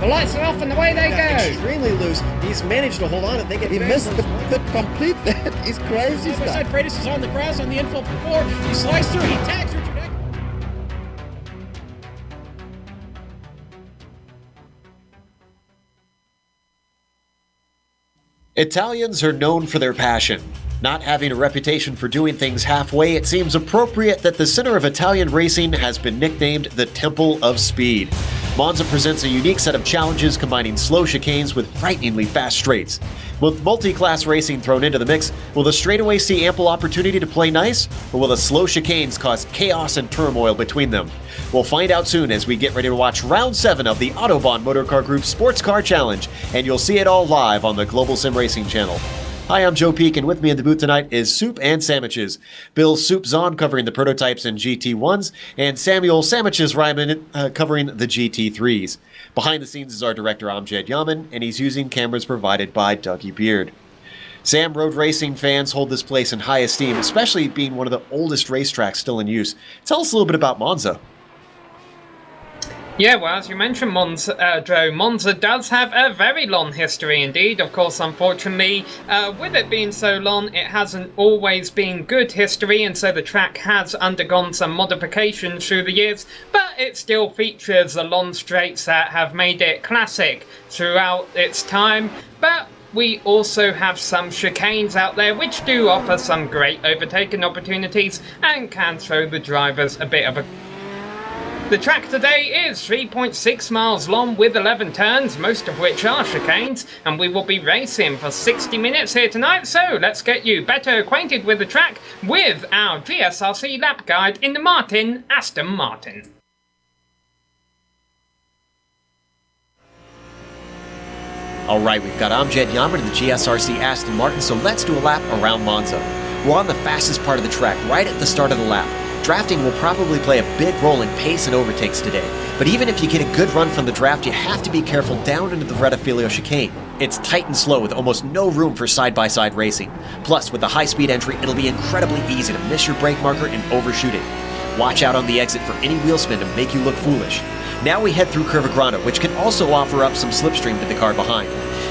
The lights are off and away they go. Extremely loose. He's managed to hold on. I think he missed the complete. That is crazy stuff. Side Freitas is on the grass on the infield before. He slides through. He tags Richard Eck. Italians are known for their passion. Not having a reputation for doing things halfway, it seems appropriate that the center of Italian racing has been nicknamed the Temple of Speed. Monza presents a unique set of challenges combining slow chicanes with frighteningly fast straights. With multi-class racing thrown into the mix, will the straightaways see ample opportunity to play nice, or will the slow chicanes cause chaos and turmoil between them? We'll find out soon as we get ready to watch Round 7 of the Autobahn Motorcar Group Sportscar Challenge, and you'll see it all live on the Global Sim Racing channel. Hi, I'm Joe Peak, and with me in the booth tonight is Soup and Sandwiches. Bill Soup Zahn covering the prototypes and GT1s, and Samuel Sandwiches Ryman covering the GT3s. Behind the scenes is our director Amjad Yaman, and he's using cameras provided by Dougie Beard. Sam, road racing fans hold this place in high esteem, especially being one of the oldest racetracks still in use. Tell us a little bit about Monza. Yeah, well, as you mentioned, Monza does have a very long history indeed. Of course, unfortunately, with it being so long, it hasn't always been good history, and so the track has undergone some modifications through the years, but it still features the long straights that have made it classic throughout its time. But we also have some chicanes out there which do offer some great overtaking opportunities and can throw the drivers a bit of a... The track today is 3.6 miles long with 11 turns, most of which are chicanes, and we will be racing for 60 minutes here tonight, so let's get you better acquainted with the track with our GSRC lap guide in the Aston Martin. Alright, we've got Amjad Yaman in the GSRC Aston Martin, so let's do a lap around Monza. We're on the fastest part of the track, right at the start of the lap. Drafting will probably play a big role in pace and overtakes today, but even if you get a good run from the draft, you have to be careful down into the Rettifilio chicane. It's tight and slow with almost no room for side-by-side racing. Plus, with the high-speed entry, it'll be incredibly easy to miss your brake marker and overshoot it. Watch out on the exit for any wheel spin to make you look foolish. Now we head through Curva Grande, which can also offer up some slipstream to the car behind.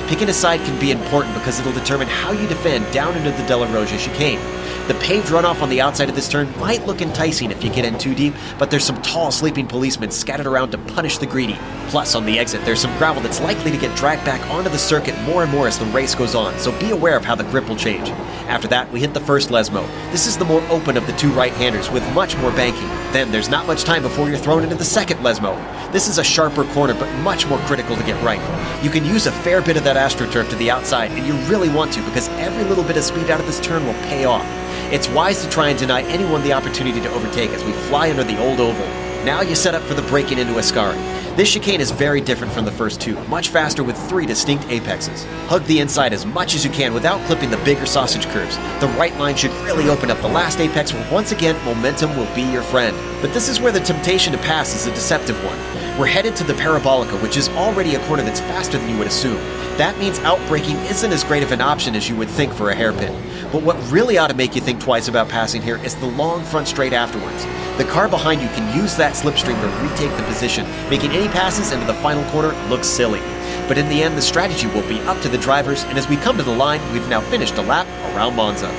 Picking a side can be important because it'll determine how you defend down into the Della Rosa chicane. The paved runoff on the outside of this turn might look enticing if you get in too deep, but there's some tall sleeping policemen scattered around to punish the greedy. Plus, on the exit, there's some gravel that's likely to get dragged back onto the circuit more and more as the race goes on, so be aware of how the grip will change. After that, we hit the first Lesmo. This is the more open of the two right-handers with much more banking. Then there's not much time before you're thrown into the second Lesmo. This is a sharper corner, but much more critical to get right. You can use a fair bit of that AstroTurf to the outside, and you really want to because every little bit of speed out of this turn will pay off. It's wise to try and deny anyone the opportunity to overtake as we fly under the old oval. Now you set up for the breaking into Ascari. This chicane is very different from the first two, much faster with 3 distinct apexes. Hug the inside as much as you can without clipping the bigger sausage curves. The right line should really open up the last apex where once again momentum will be your friend. But this is where the temptation to pass is a deceptive one. We're headed to the Parabolica, which is already a corner that's faster than you would assume. That means outbraking isn't as great of an option as you would think for a hairpin. But what really ought to make you think twice about passing here is the long front straight afterwards. The car behind you can use that slipstream to retake the position, making any passes into the final corner look silly. But in the end, the strategy will be up to the drivers, and as we come to the line, we've now finished a lap around Monza.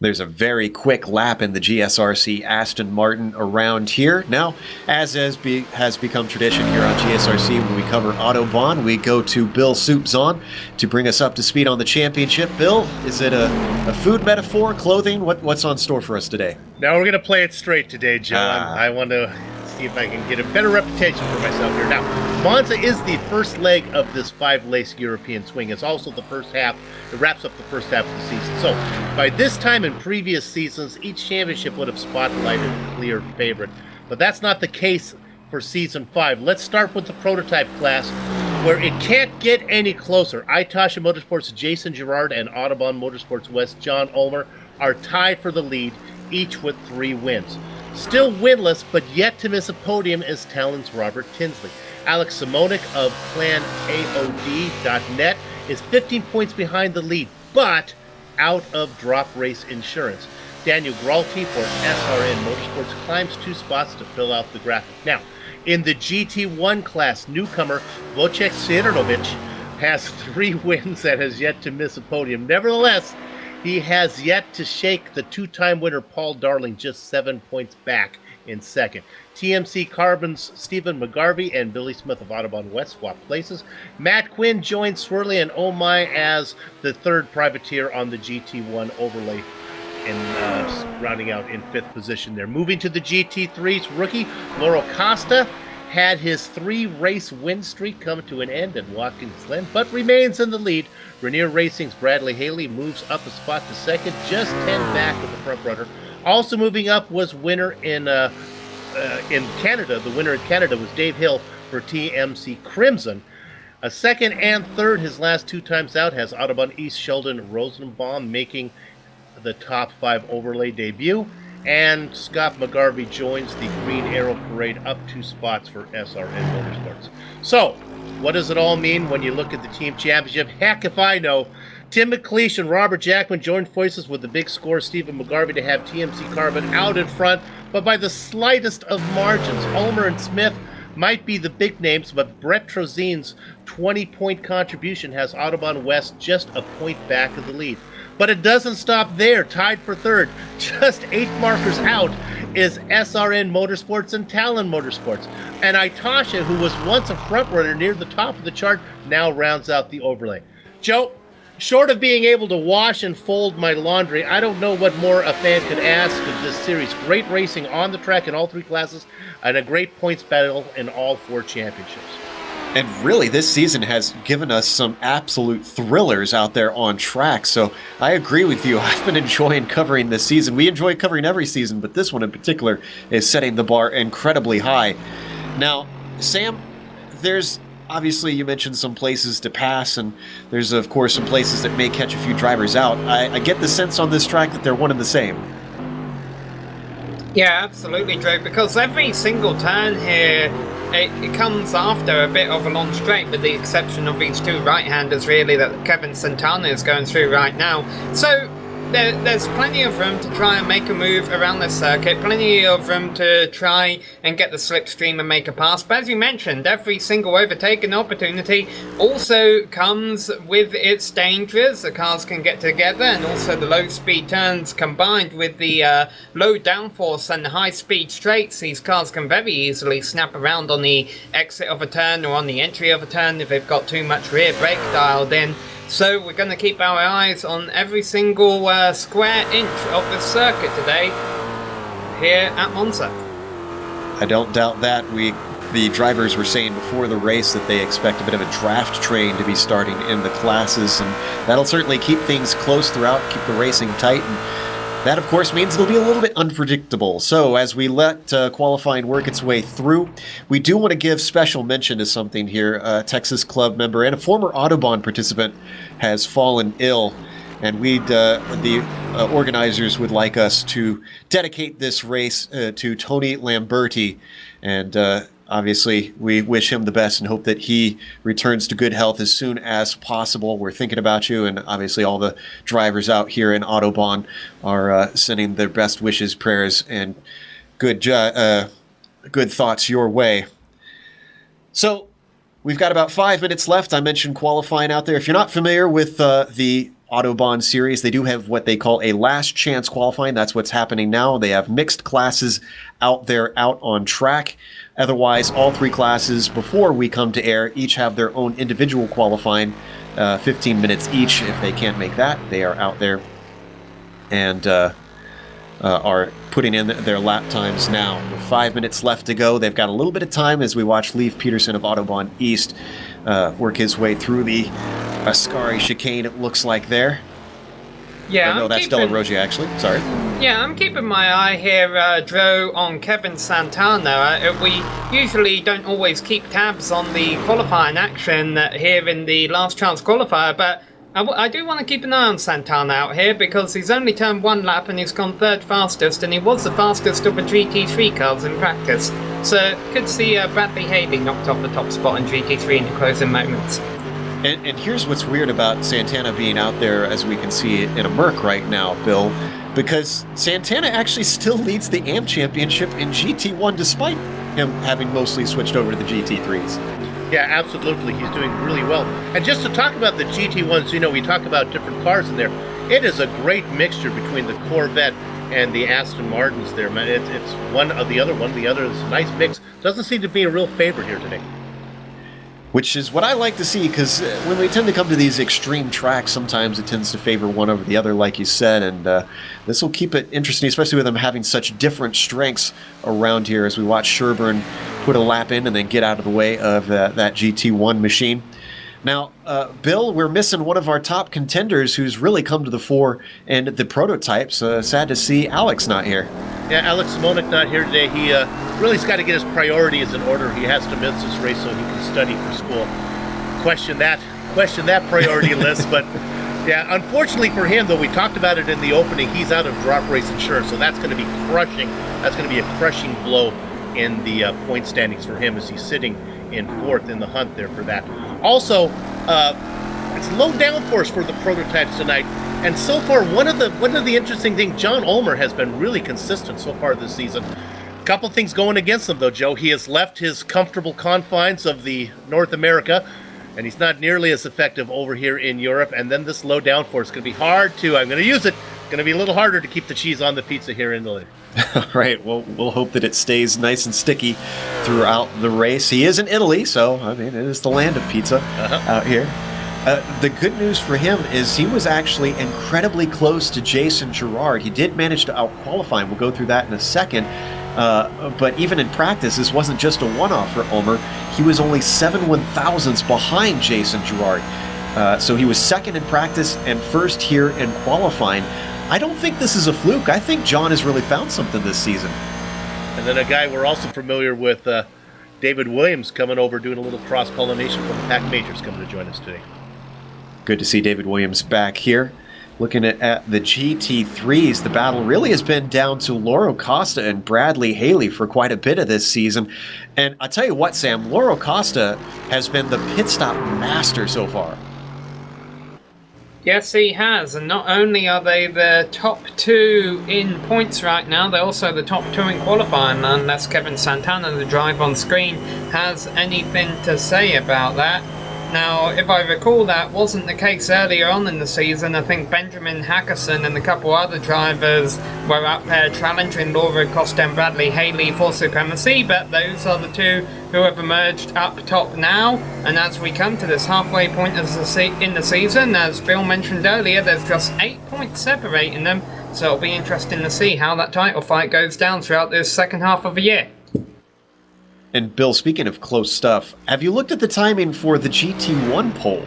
There's a very quick lap in the GSRC Aston Martin around here. Now, as has become tradition here on GSRC, when we cover Autobahn, we go to Bill Soup Zahn to bring us up to speed on the championship. Bill, is it a food metaphor, clothing? What's on store for us today? Now we're going to play it straight today, Joe. I want to see if I can get a better reputation for myself here. Now, Monza is the first leg of this 5-race European swing. It's also the first half. It wraps up the first half of the season. So, by this time in previous seasons, each championship would have spotlighted a clear favorite. But that's not the case for Season 5. Let's start with the prototype class, where it can't get any closer. Itasha Motorsports' Jason Girard and Autobahn Motorsports West John Ulmer are tied for the lead, each with 3 wins. Still winless, but yet to miss a podium is Talon's Robert Tinsley. Alex Simonik of ClanAOD.net is 15 points behind the lead, but out of drop race insurance. Daniel Gralti for SRN Motorsports climbs 2 spots to fill out the graphic. Now, in the GT1 class, newcomer Wojciech Sirnovic has 3 wins and has yet to miss a podium. Nevertheless, he has yet to shake the 2-time winner Paul Darling, just 7 points back in second. TMC Carbon's Stephen McGarvey and Billy Smith of Autobahn West swap places. Matt Quinn joins Swirly and Oh My as the 3rd privateer on the GT1 overlay, and rounding out in 5th position there. Moving to the GT3's rookie, Laurel Costa had his 3-race win streak come to an end at Watkins Glen, but remains in the lead. Rainier Racing's Bradley Haley moves up a spot to second, just 10 back of the front runner. Also moving up was winner in Canada. The winner in Canada was Dave Hill for TMC Crimson. A second and third his last 2 times out has Autobahn East Sheldon Rosenbaum making the top 5 overlay debut. And Scott McGarvey joins the Green Arrow Parade up 2 spots for SRN Motorsports. So, what does it all mean when you look at the team championship? Heck if I know. Tim McLeish and Robert Jackman joined forces with the big score Stephen McGarvey to have TMC Carbon out in front, but by the slightest of margins. Ulmer and Smith might be the big names, but Brett Trozin's 20-point contribution has Autobahn West just a point back of the lead. But it doesn't stop there. Tied for 3rd, just 8 markers out, is SRN Motorsports and Talon Motorsports. And Itasha, who was once a front runner near the top of the chart, now rounds out the overlay. Joe, short of being able to wash and fold my laundry, I don't know what more a fan could ask of this series. Great racing on the track in all 3 classes, and a great points battle in all 4 championships. And really, this season has given us some absolute thrillers out there on track. So I agree with you. I've been enjoying covering this season. We enjoy covering every season, but this one in particular is setting the bar incredibly high. Now, Sam, there's obviously, you mentioned some places to pass, and there's, of course, some places that may catch a few drivers out. I get the sense on this track that they're one and the same. Yeah, absolutely, Drew, because every single turn here, it comes after a bit of a long straight, with the exception of these 2 right-handers, really, that Kevin Santana is going through right now. So there's plenty of room to try and make a move around this circuit, plenty of room to try and get the slipstream and make a pass. But as you mentioned, every single overtaking opportunity also comes with its dangers. The cars can get together, and also the low speed turns combined with the low downforce and the high speed straights. These cars can very easily snap around on the exit of a turn or on the entry of a turn if they've got too much rear brake dialed in. So we're going to keep our eyes on every single square inch of the circuit today here at Monza. I don't doubt that. The drivers were saying before the race that they expect a bit of a draft train to be starting in the classes, and that'll certainly keep things close throughout, keep the racing tight, and that, of course, means it'll be a little bit unpredictable. So as we let qualifying work its way through, we do want to give special mention to something here. A Texas Club member and a former Autobahn participant has fallen ill, and the organizers would like us to dedicate this race to Tony Lamberti, and obviously we wish him the best and hope that he returns to good health as soon as possible. We're thinking about you, and obviously all the drivers out here in Autobahn are sending their best wishes, prayers, and good thoughts your way. So we've got about 5 minutes left. I mentioned qualifying out there. If you're not familiar with the Autobahn series, they do have what they call a last chance qualifying. That's what's happening now. They have mixed classes out there out on track. Otherwise, all 3 classes before we come to air each have their own individual qualifying, 15 minutes each. If they can't make that, they are out there and are putting in their lap times now. With 5 minutes left to go, they've got a little bit of time as we watch Leif Peterson of Autobahn East work his way through the Ascari chicane, it looks like there. Yeah, no, that's Della Rogia, actually. Sorry. Yeah, I'm keeping my eye here, Dro, on Kevin Santana. We usually don't always keep tabs on the qualifying action here in the last chance qualifier, but I do want to keep an eye on Santana out here, because he's only turned 1 lap and he's gone 3rd fastest, and he was the fastest of the GT3 cars in practice. So could see Bradley Haley knocked off the top spot in GT3 in the closing moments. And here's what's weird about Santana being out there, as we can see in a Merc right now, Bill. because Santana actually still leads the AM Championship in GT1 despite him having mostly switched over to the GT3s. Yeah, absolutely. He's doing really well. And just to talk about the GT1s, we talk about different cars in there. It is a great mixture between the Corvette and the Aston Martins there, man. It's one of the other one. The other is a nice mix. Doesn't seem to be a real favorite here today. Which is what I like to see, because when we tend to come to these extreme tracks, sometimes it tends to favor one over the other, like you said, and this will keep it interesting, especially with them having such different strengths around here as we watch Sherburne put a lap in and then get out of the way of that GT1 machine. Now, Bill, we're missing one of our top contenders who's really come to the fore in the prototypes. Sad to see Alex not here. Yeah, Alex Simonik not here today. He really's got to get his priorities in order. He has to miss this race so he can study for school. Question that priority list. But yeah, unfortunately for him, though, we talked about it in the opening, he's out of drop race insurance, so that's going to be crushing. That's going to be a crushing blow in the point standings for him as he's sitting in fourth in the hunt there for that. Also, it's low downforce for the prototypes tonight. And so far, one of the interesting things, John Ulmer has been really consistent so far this season. A couple things going against him, though, Joe. He has left his comfortable confines of the North America, and he's not nearly as effective over here in Europe. And then this low downforce is going to be hard to, I'm going to use it, going to be a little harder to keep the cheese on the pizza here in Italy. All right, well, we'll hope that it stays nice and sticky throughout the race. He is in Italy, so, I mean, it is the land of pizza out here. The good news for him is he was actually incredibly close to Jason Girard. He did manage to out-qualify him. We'll go through that in a second. But even in practice, this wasn't just a one-off for Ulmer. He was only 7/1000ths behind Jason Girard. So he was second in practice and first here in qualifying. I don't think this is a fluke. I think John has really found something this season. And then a guy we're also familiar with, David Williams, coming over doing a little cross-pollination from the Pac Majors, coming to join us today. Good to see David Williams back here. Looking at the GT3s, the battle really has been down to Lauro Costa and Bradley Haley for quite a bit of this season. And I'll tell you what, Sam, Lauro Costa has been the pit stop master so far. Yes, he has, and not only are they the top two in points right now, they're also the top two in qualifying, unless Kevin Santana, the drive on screen, has anything to say about that. Now, if I recall, that wasn't the case earlier on in the season. I think Benjamin Hackerson and a couple other drivers were up there challenging Lauro Costa and Bradley Haley for supremacy, but those are the two who have emerged up top now. And as we come to this halfway point in the season, as Bill mentioned earlier, there's just 8 points separating them, so it'll be interesting to see how that title fight goes down throughout this second half of the year. And Bill, speaking of close stuff, have you looked at the timing for the GT1 pole?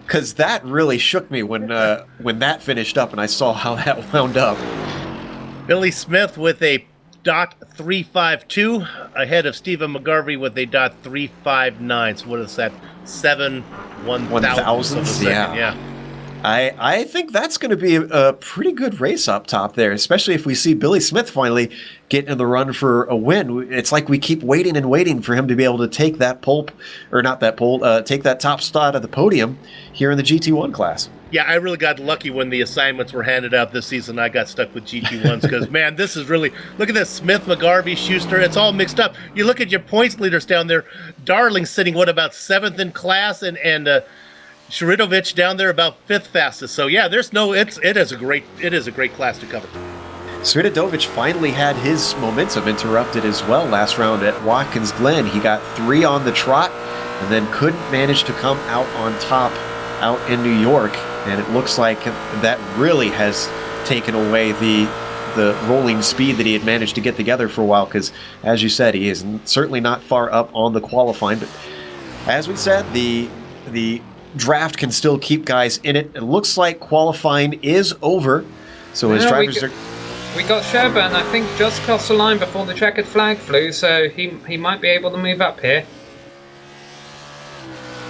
Because that really shook me when that finished up and I saw how that wound up. Billy Smith with a .352 ahead of Stephen McGarvey with a .359. So what is that? 7/1000ths of a second. Yeah. I think that's going to be a pretty good race up top there, especially if we see Billy Smith finally get in the run for a win. It's like we keep waiting and waiting for him to be able to take that pole, or not that pole, take that top spot at the podium here in the GT1 class. Yeah, I really got lucky when the assignments were handed out this season. I got stuck with GT1s because, man, this is really... Look at this, Smith, McGarvey, Schuster. It's all mixed up. You look at your points leaders down there. Darling sitting, about 7th in class, and Sheritovich down there about 5th fastest. So, yeah, it is a great class to cover. Sviatovic finally had his momentum interrupted as well last round at Watkins Glen. He got 3 on the trot and then couldn't manage to come out on top out in New York. And it looks like that really has taken away the rolling speed that he had managed to get together for a while, because, as you said, he is certainly not far up on the qualifying. But as we said, the draft can still keep guys in it. It looks like qualifying is over. So his drivers are... We got Sherburne, I think, just across the line before the checkered flag flew, so he might be able to move up here.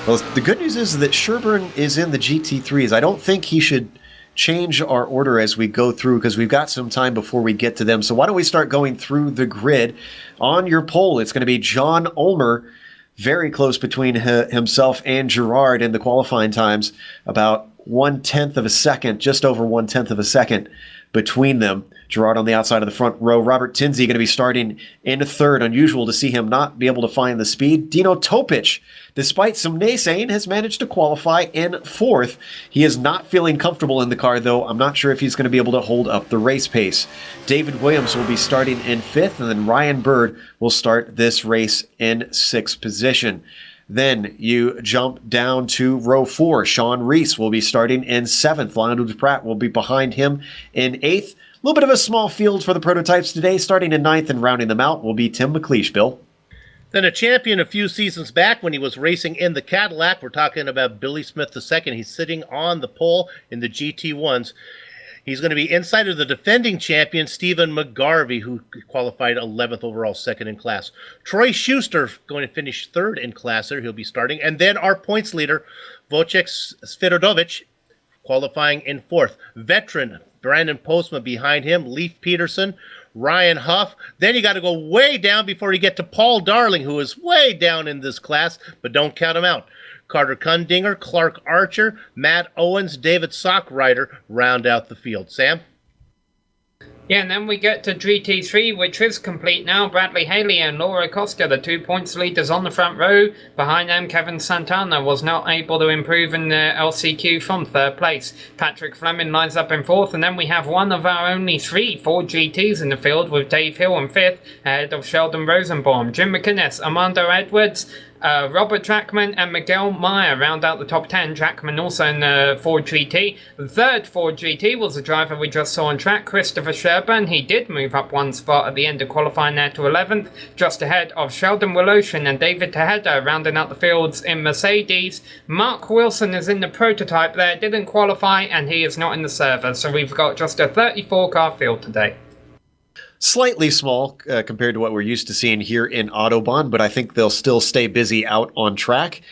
Well, the good news is that Sherburne is in the GT3s. I don't think he should change our order as we go through, because we've got some time before we get to them. So why don't we start going through the grid? On your poll, it's going to be John Ulmer, very close between himself and Girard in the qualifying times, about 1/10 of a second, just over 1/10 of a second between them. Gerard on the outside of the front row. Robert Tinsey going to be starting in third. Unusual to see him not be able to find the speed. Dino Topic, despite some naysaying, has managed to qualify in fourth. He is not feeling comfortable in the car, though. I'm not sure if he's going to be able to hold up the race pace. David Williams will be starting in fifth, and then Ryan Bird will start this race in sixth position. Then you jump down to row 4. Sean Reese will be starting in 7th. Lionel Pratt will be behind him in 8th. A little bit of a small field for the prototypes today. Starting in 9th and rounding them out will be Tim McLeish, Bill. Then a champion a few seasons back when he was racing in the Cadillac. We're talking about Billy Smith II. He's sitting on the pole in the GT1s. He's going to be inside of the defending champion, Stephen McGarvey, who qualified 11th overall, second in class. Troy Schuster going to finish third in class there. He'll be starting. And then our points leader, Wojciech Svirodovich, qualifying in fourth. Veteran Brandon Postma behind him, Leif Peterson, Ryan Huff. Then you got to go way down before you get to Paul Darling, who is way down in this class, but don't count him out. Carter Kundinger, Clark Archer, Matt Owens, David Sockrider round out the field. Sam? Yeah, and then we get to GT3, which is complete now. Bradley Haley and Laura Costa, the 2 points leaders on the front row. Behind them, Kevin Santana was not able to improve in the LCQ from third place. Patrick Fleming lines up in fourth, and then we have one of our only 3 Ford GTs in the field with Dave Hill in fifth, ahead of Sheldon Rosenbaum. Jim McInnes, Armando Edwards, Robert Trackman and Miguel Meyer round out the top 10. Trackman also in the Ford GT. The third Ford GT was the driver we just saw on track, Christopher Sherburne. He did move up one spot at the end of qualifying there to 11th, just ahead of Sheldon Woloshin and David Tejeda rounding out the fields in Mercedes. Mark Wilson is in the prototype there, didn't qualify, and he is not in the server. So we've got just a 34-car field today. Slightly small compared to what we're used to seeing here in Autobahn, but I think they'll still stay busy out on track.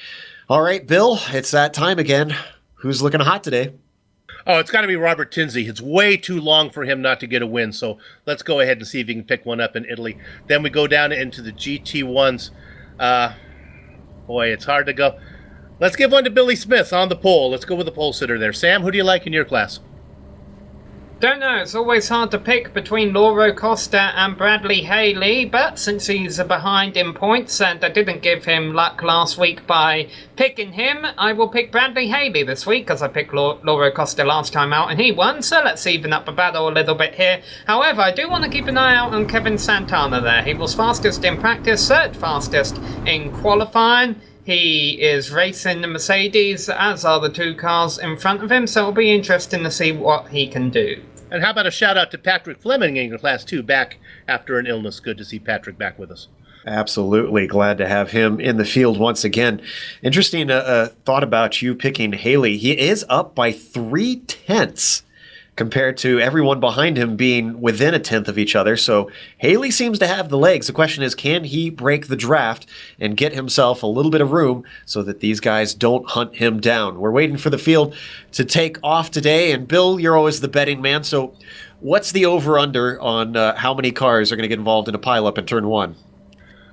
All right, Bill, it's that time again. Who's looking hot today? Oh, it's got to be Robert Tinsey. It's way too long for him not to get a win, so let's go ahead and see if he can pick one up in Italy. Then we go down into the GT1s. Boy, it's hard to go. Let's give one to Billy Smith on the pole. Let's go with the pole sitter there. Sam, who do you like in your class? Don't know, it's always hard to pick between Lauro Costa and Bradley Haley, but since he's behind in points and I didn't give him luck last week by picking him, I will pick Bradley Haley this week because I picked Lauro Costa last time out and he won, so let's even up the battle a little bit here. However, I do want to keep an eye out on Kevin Santana there. He was fastest in practice, third fastest in qualifying. He is racing the Mercedes, as are the 2 cars in front of him, so it'll be interesting to see what he can do. And how about a shout out to Patrick Fleming in your class too, back after an illness. Good to see Patrick back with us. Absolutely. Glad to have him in the field once again. Interesting thought about you picking Haley. He is up by 3/10 compared to everyone behind him being within a 10th of each other. So Haley seems to have the legs. The question is, can he break the draft and get himself a little bit of room so that these guys don't hunt him down? We're waiting for the field to take off today. And Bill, you're always the betting man. So what's the over-under on how many cars are going to get involved in a pileup in turn 1?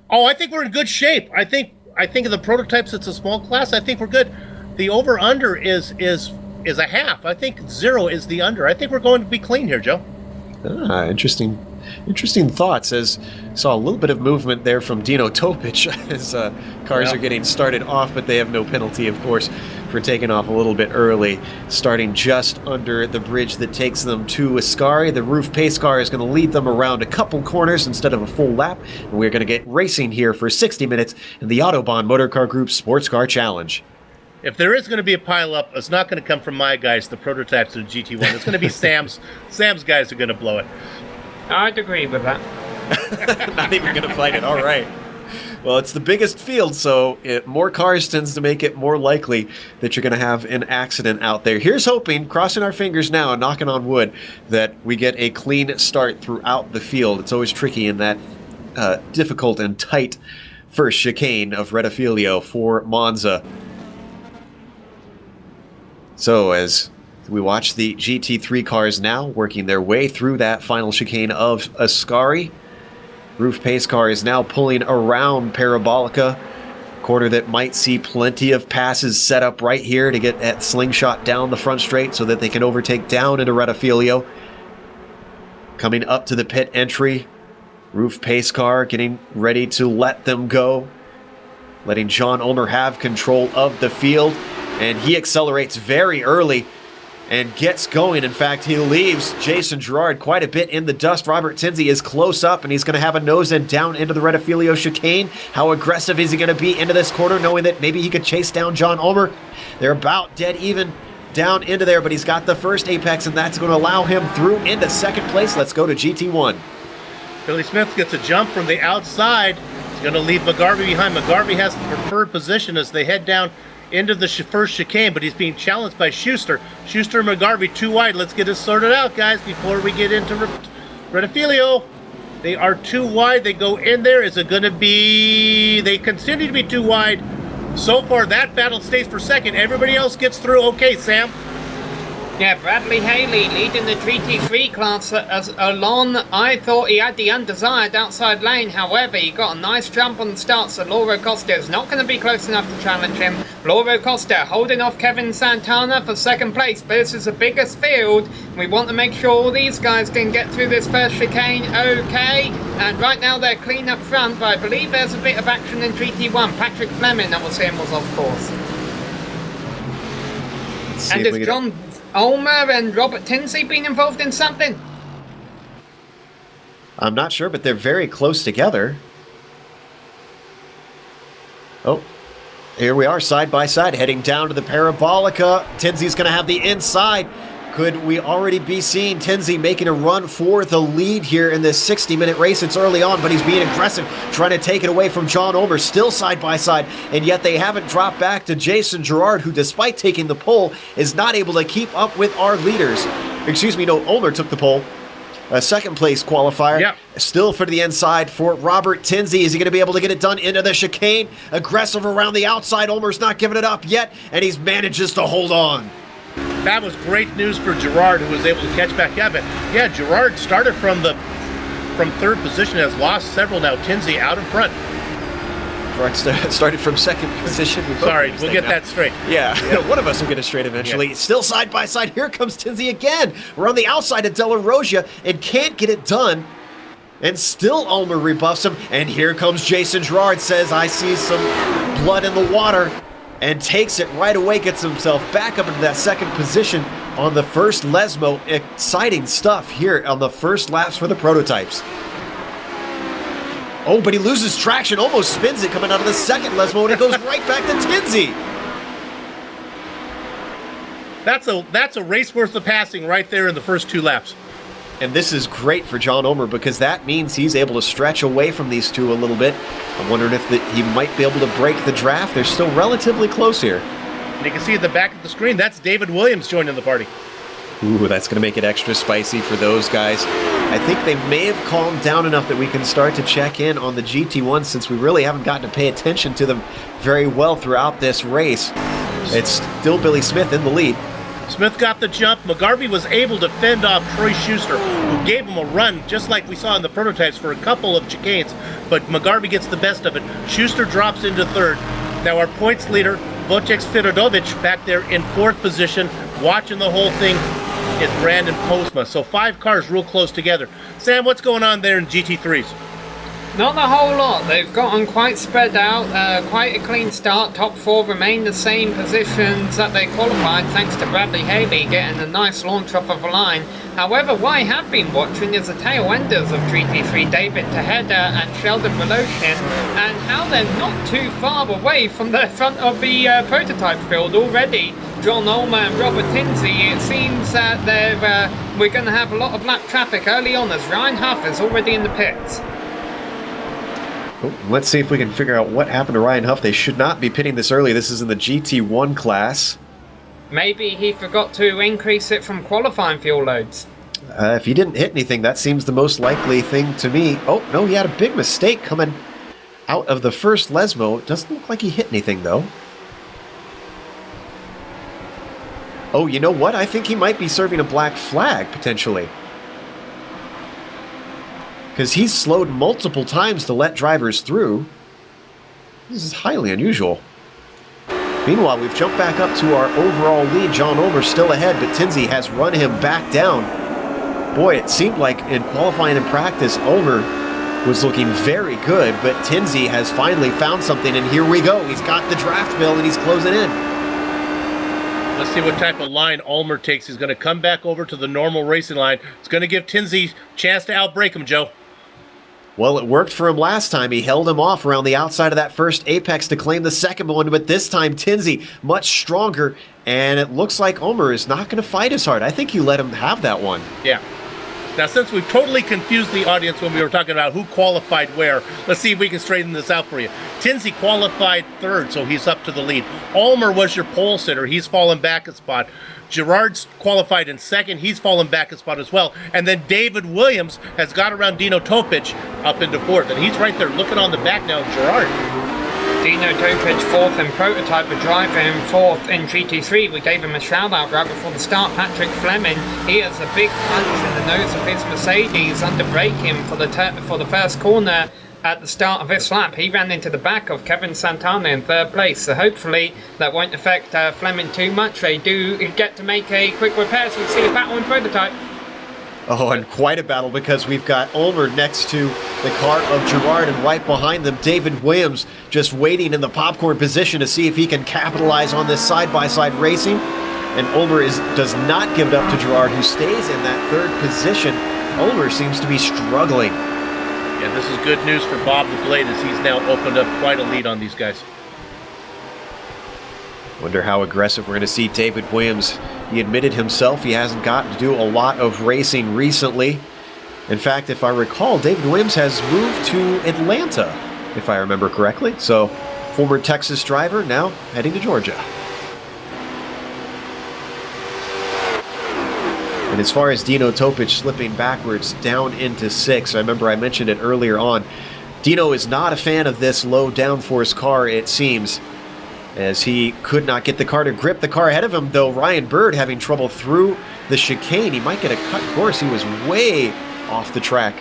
Oh, I think we're in good shape. I think of the prototypes, it's a small class. I think we're good. The over-under is a half. I think 0 is the under. I think we're going to be clean here, Joe. Interesting thoughts. As saw a little bit of movement there from Dino Topic as cars are getting started off, but they have no penalty, of course, for taking off a little bit early, starting just under the bridge that takes them to Ascari. The roof pace car is going to lead them around a couple corners instead of a full lap, and we're going to get racing here for 60 minutes in the Autobahn Motorcar Group Sportscar Challenge. If there is going to be a pileup, it's not going to come from my guys, the prototypes of the GT1. It's going to be Sam's guys who are going to blow it. I'd agree with that. Not even going to fight it. All right. Well, it's the biggest field, so more cars tends to make it more likely that you're going to have an accident out there. Here's hoping, crossing our fingers now and knocking on wood, that we get a clean start throughout the field. It's always tricky in that difficult and tight first chicane of Rettifilio for Monza. So as we watch the GT3 cars now working their way through that final chicane of Ascari, Roof Pace car is now pulling around Parabolica. Corner that might see plenty of passes set up right here to get that slingshot down the front straight so that they can overtake down into Rettifilio. Coming up to the pit entry, Roof Pace Car getting ready to let them go. Letting John Ulmer have control of the field. And he accelerates very early and gets going. In fact, he leaves Jason Girard quite a bit in the dust. Robert Tinsley is close up, and he's going to have a nose end down into the Rettifilio chicane. How aggressive is he going to be into this corner, knowing that maybe he could chase down John Ulmer? They're about dead even down into there, but he's got the first apex, and that's going to allow him through into second place. Let's go to GT1. Billy Smith gets a jump from the outside. He's going to leave McGarvey behind. McGarvey has the preferred position as they head down into the first chicane, but he's being challenged by Schuster. Schuster and McGarvey too wide. Let's get this sorted out, guys, before we get into Rettifilio. They are too wide. They go in there. Is it going to be... They continue to be too wide. So far, that battle stays for second. Everybody else gets through. Okay, Sam. Yeah, Bradley Haley leading the GT3 class as Alon. I thought he had the undesired outside lane. However, he got a nice jump on the start, so Lauro Costa is not going to be close enough to challenge him. Lauro Costa holding off Kevin Santana for second place, but this is the biggest field. We want to make sure all these guys can get through this first chicane okay. And right now they're clean up front, but I believe there's a bit of action in GT1. Patrick Fleming, that was him, was off course. And is John Ulmer and Robert Tinsley been involved in something? I'm not sure, but they're very close together. Oh, here we are side by side heading down to the Parabolica. Tinsley's going to have the inside. Could we already be seeing Tinsley making a run for the lead here in this 60-minute race? It's early on, but he's being aggressive, trying to take it away from John Ulmer, still side by side, and yet they haven't dropped back to Jason Girard, who, despite taking the pole, is not able to keep up with our leaders. Excuse me, no, Ulmer took the pole. A second place qualifier. Yep. Still for the inside for Robert Tinsley. Is he going to be able to get it done into the chicane? Aggressive around the outside. Ulmer's not giving it up yet, and he manages to hold on. That was great news for Girard, who was able to catch back up. But yeah, Girard started from third position, has lost several now. Tinsley out in front. Girard started from second position. Sorry, we'll get that straight. Yeah, one of us will get it straight eventually. Yeah. Still side by side. Here comes Tinsley again. We're on the outside of Della Rosia and can't get it done. And still Ulmer rebuffs him. And here comes Jason Girard, says, I see some blood in the water. And takes it right away, gets himself back up into that second position on the first Lesmo. Exciting stuff here on the first laps for the prototypes. Oh, but he loses traction, almost spins it coming out of the second Lesmo, and it goes right back to Tinsley. That's a race worth of passing right there in the first two laps. And this is great for John Ulmer because that means he's able to stretch away from these two a little bit. I'm wondering if he might be able to break the draft. They're still relatively close here. And you can see at the back of the screen, that's David Williams joining the party. Ooh, that's going to make it extra spicy for those guys. I think they may have calmed down enough that we can start to check in on the GT1 since we really haven't gotten to pay attention to them very well throughout this race. It's still Billy Smith in the lead. Smith got the jump. McGarvey was able to fend off Troy Schuster, who gave him a run, just like we saw in the prototypes, for a couple of chicanes. But McGarvey gets the best of it. Schuster drops into third. Now our points leader, Wojciech Fidodovic, back there in fourth position, watching the whole thing, is Brandon Postma. So 5 cars real close together. Sam, what's going on there in GT3s? Not a whole lot. They've gotten quite spread out, quite a clean start. Top 4 remain the same positions that they qualified, thanks to Bradley Haley getting a nice launch off of a line. However, what I have been watching is the tail enders of GT3, David Tejeda and Sheldon Voloshin, and how they're not too far away from the front of the prototype field already. John Ulmer and Robert Tinsley, it seems that we're going to have a lot of lap traffic early on as Ryan Huff is already in the pits. Let's see if we can figure out what happened to Ryan Huff. They should not be pitting this early. This is in the GT1 class. Maybe he forgot to increase it from qualifying fuel loads. If he didn't hit anything, that seems the most likely thing to me. Oh, no, he had a big mistake coming out of the first Lesmo. It doesn't look like he hit anything, though. Oh, you know what? I think he might be serving a black flag, potentially. Because he's slowed multiple times to let drivers through. This is highly unusual. Meanwhile, we've jumped back up to our overall lead. John Ulmer still ahead, but Tinsley has run him back down. Boy, it seemed like in qualifying and practice, Ulmer was looking very good, but Tinsley has finally found something, and here we go. He's got the draft bill, and he's closing in. Let's see what type of line Ulmer takes. He's going to come back over to the normal racing line. It's going to give Tinsley a chance to outbrake him, Joe. Well, it worked for him last time. He held him off around the outside of that first apex to claim the second one, but this time Tinsley much stronger, and it looks like Ulmer is not going to fight as hard. I think you let him have that one. Yeah. Now, since we've totally confused the audience when we were talking about who qualified where, let's see if we can straighten this out for you. Tinsley qualified third, so he's up to the lead. Ulmer was your pole sitter. He's fallen back a spot. Gerard's qualified in second. He's fallen back a spot as well. And then David Williams has got around Dino Topic up into fourth. And he's right there looking on the back now, Gerard. Dino Topic fourth in prototype, but driving fourth in GT3. We gave him a shout out right before the start. Patrick Fleming, he has a big punch in the nose of his Mercedes under braking for the first corner at the start of this lap. He ran into the back of Kevin Santana in third place, so hopefully that won't affect Fleming too much. They do get to make a quick repair, so we'll see a battle in prototype. Oh, and quite a battle, because we've got Ulmer next to the car of Gerard, and right behind them, David Williams just waiting in the popcorn position to see if he can capitalize on this side-by-side racing. And Ulmer does not give it up to Gerard, who stays in that third position. Ulmer seems to be struggling. Yeah, this is good news for Bob the Blade, as he's now opened up quite a lead on these guys. Wonder how aggressive we're going to see David Williams. He admitted himself he hasn't gotten to do a lot of racing recently. In fact, if I recall, David Williams has moved to Atlanta, if I remember correctly. So, former Texas driver, now heading to Georgia. And as far as Dino Topic slipping backwards down into 6, I remember I mentioned it earlier on. Dino is not a fan of this low downforce car, it seems, as he could not get the car to grip the car ahead of him, though Ryan Bird having trouble through the chicane. He might get a cut course. He was way off the track.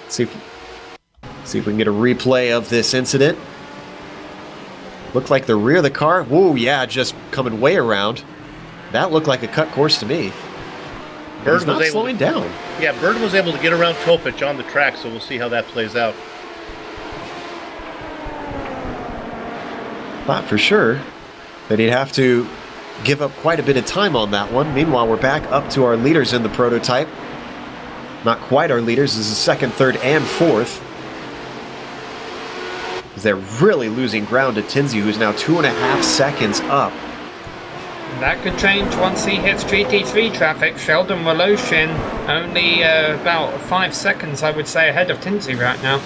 See if we can get a replay of this incident. Looked like the rear of the car. Whoa, yeah, just coming way around. That looked like a cut course to me. Bird was not slowing down. Yeah, Bird was able to get around Topic on the track, so we'll see how that plays out. Thought for sure that he'd have to give up quite a bit of time on that one. Meanwhile, we're back up to our leaders in the prototype. Not quite our leaders. This is second, third, and fourth. They're really losing ground to Tinsley, who's now 2.5 seconds up. That could change once he hits GT3 traffic. Sheldon Woloshin only about 5 seconds, I would say, ahead of Tinsley right now.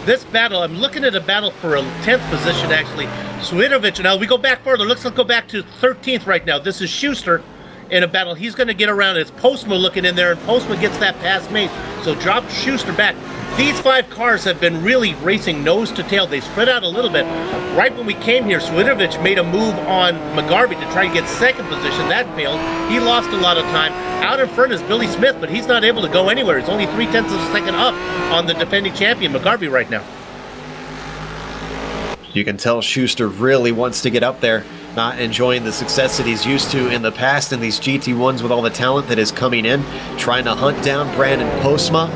This battle, I'm looking at a battle for a 10th position, actually. Switovich, now we go back further. Let's go back to 13th right now. This is Schuster in a battle. He's going to get around. It's Postma looking in there, and Postma gets that pass made. So drop Schuster back. These 5 cars have been really racing nose to tail. They spread out a little bit. Right when we came here, Switovich made a move on McGarvey to try and get second position. That failed. He lost a lot of time. Out in front is Billy Smith, but he's not able to go anywhere. He's only 0.3 of a second up on the defending champion, McGarvey, right now. You can tell Schuster really wants to get up there, not enjoying the success that he's used to in the past in these GT1s with all the talent that is coming in, trying to hunt down Brandon Postma,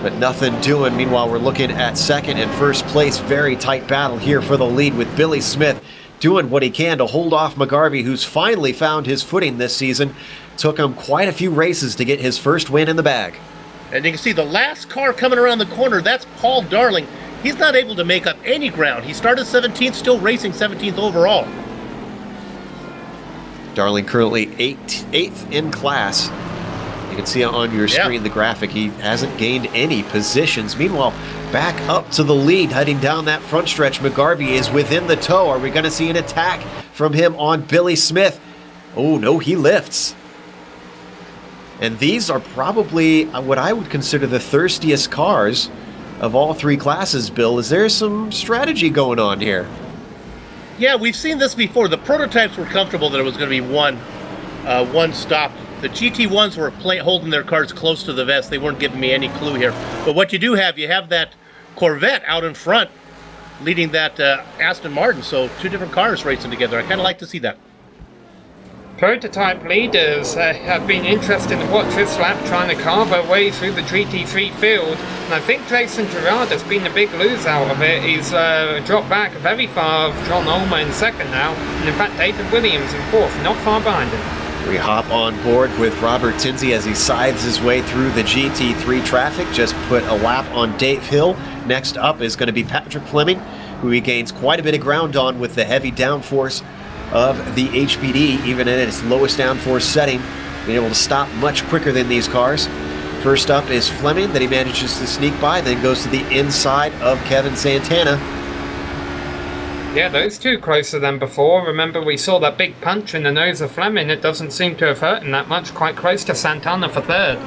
but nothing doing. Meanwhile, we're looking at second and first place. Very tight battle here for the lead, with Billy Smith doing what he can to hold off McGarvey, who's finally found his footing this season. Took him quite a few races to get his first win in the bag. And you can see the last car coming around the corner. That's Paul Darling. He's not able to make up any ground. He started 17th, still racing 17th overall. Darling currently 8th in class. You can see on your screen the graphic. He hasn't gained any positions. Meanwhile, back up to the lead, heading down that front stretch. McGarvey is within the tow. Are we going to see an attack from him on Billy Smith? Oh, no, he lifts. And these are probably what I would consider the thirstiest cars of all 3 classes, Bill. Is there some strategy going on here? Yeah, we've seen this before. The prototypes were comfortable that it was going to be one stop. The GT1s were holding their cars close to the vest. They weren't giving me any clue here. But what you do have, you have that Corvette out in front, leading that Aston Martin. So 2 different cars racing together. I kind of like to see that. Prototype leaders have been interested to watch this lap, trying to carve their way through the GT3 field, and I think Jason Gerard has been the big loser out of it. He's dropped back very far of John Ulmer in second now, and in fact David Williams in fourth, not far behind him. We hop on board with Robert Tinsey as he scythes his way through the GT3 traffic, just put a lap on Dave Hill. Next up is going to be Patrick Fleming, who he gains quite a bit of ground on with the heavy downforce of the HPD, even in its lowest downforce setting, being able to stop much quicker than these cars. First up is Fleming, that he manages to sneak by, then goes to the inside of Kevin Santana. Yeah, those two closer than before. Remember, we saw that big punch in the nose of Fleming. It doesn't seem to have hurt him that much. Quite close to Santana for third.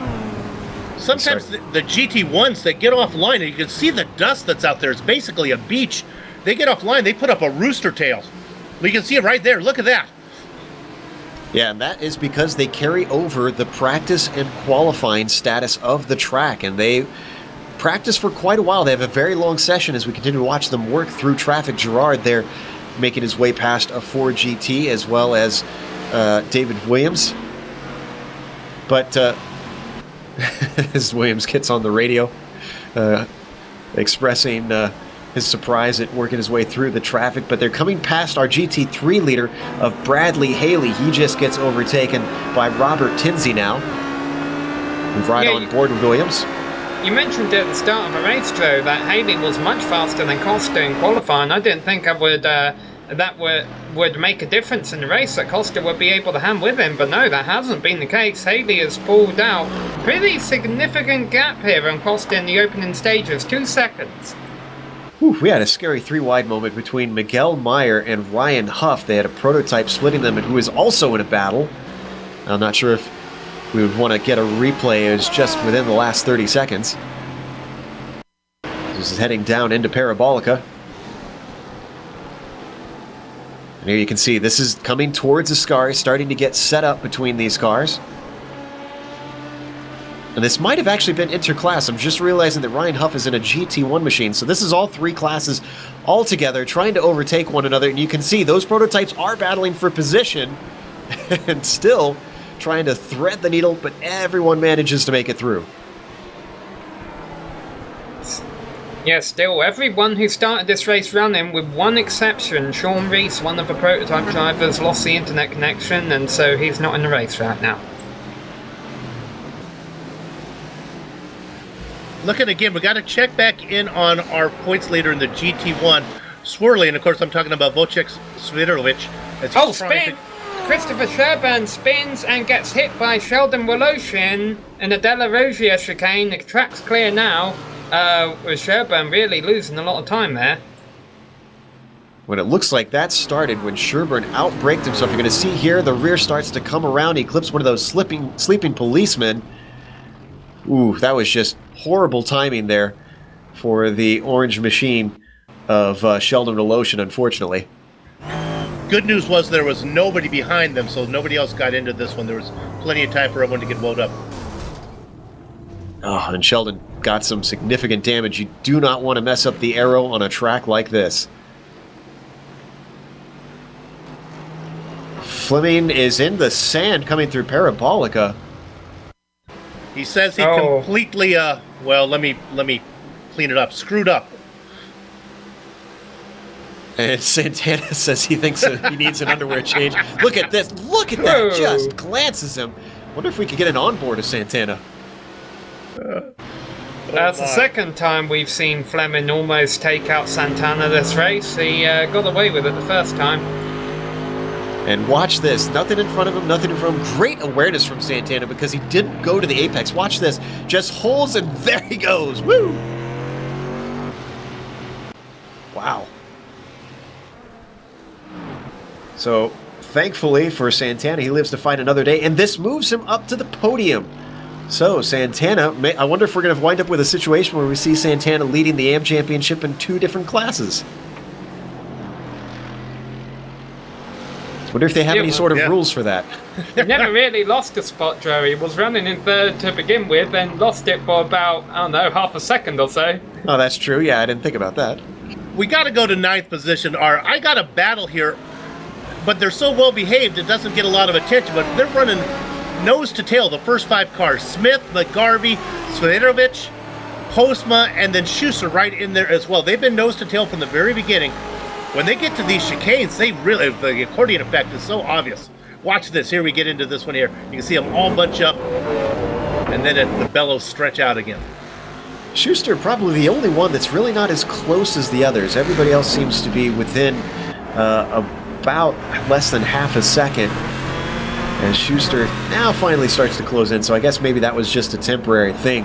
Sometimes the GT1s, they get offline, and you can see the dust that's out there. It's basically a beach. They get offline, they put up a rooster tail. We can see it right there. Look at that. Yeah, and that is because they carry over the practice and qualifying status of the track, and they practice for quite a while. They have a very long session as we continue to watch them work through traffic. Gerard there making his way past a Ford GT, as well as David Williams. But as Williams gets on the radio, expressing his surprise at working his way through the traffic, but they're coming past our GT3 leader of Bradley Haley. He just gets overtaken by Robert Tinsey now. We've right on board with Williams. You mentioned at the start of the race, Joe, that Haley was much faster than Costa in qualifying. I didn't think that would make a difference in the race, that Costa would be able to hang with him, but no, that hasn't been the case. Haley has pulled out pretty significant gap here on Costa in the opening stages, 2 seconds. Whew, we had a scary 3-wide moment between Miguel Meyer and Ryan Huff. They had a prototype splitting them, and who is also in a battle. I'm not sure if we would want to get a replay. It was just within the last 30 seconds. This is heading down into Parabolica. And here you can see this is coming towards the Ascari, starting to get set up between these cars. And this might have actually been interclass. I'm just realizing that Ryan Huff is in a GT1 machine. So this is all 3 classes all together trying to overtake one another. And you can see those prototypes are battling for position and still trying to thread the needle, but everyone manages to make it through. Yeah, still, everyone who started this race running, with one exception, Sean Rees, one of the prototype drivers, lost the internet connection, and so he's not in the race right now. Looking again, we got to check back in on our points leader in the GT1. Swirly, and of course I'm talking about Wojciech Swiderowicz. Oh, spin! Christopher Sherburn spins and gets hit by Sheldon Woloshin in the Della Rogia chicane. The track's clear now, with Sherburn really losing a lot of time there. When it looks like that started when Sherburn outbraked himself. You're going to see here the rear starts to come around. He clips one of those sleeping policemen. Ooh, that was just horrible timing there for the orange machine of Sheldon Woloshin, unfortunately. Good news was there was nobody behind them, so nobody else got into this one. There was plenty of time for everyone to get wound up. Oh, and Sheldon got some significant damage. You do not want to mess up the aero on a track like this. Fleming is in the sand coming through Parabolica. He says he completely, well, let me clean it up. Screwed up. And Santana says he thinks he needs an underwear change. Look at this. Look at that. Just glances him. Wonder if we could get an onboard of Santana. That's the second time we've seen Fleming almost take out Santana this race. He got away with it the first time. And watch this. Nothing in front of him, nothing in front of him. Great awareness from Santana because he didn't go to the apex. Watch this. Just holds and there he goes. Woo! Wow. So, thankfully for Santana, he lives to fight another day, and this moves him up to the podium. So, Santana, I wonder if we're going to wind up with a situation where we see Santana leading the AM Championship in 2 different classes. I wonder if they have any sort of rules for that. He never really lost a spot, Joe. He was running in third to begin with, then lost it for about, I don't know, half a second or so. Oh, that's true. Yeah, I didn't think about that. We got to go to 9th position. I got a battle here, but they're so well behaved it doesn't get a lot of attention. But they're running nose to tail, the first 5 cars. Smith, McGarvey, Svedovich, Postma, and then Schuster right in there as well. They've been nose to tail from the very beginning. When they get to these chicanes, they really, the accordion effect is so obvious. Watch this. Here we get into this one here. You can see them all bunch up, and then the bellows stretch out again. Schuster probably the only one that's really not as close as the others. Everybody else seems to be within about less than half a second. And Schuster now finally starts to close in, so I guess maybe that was just a temporary thing.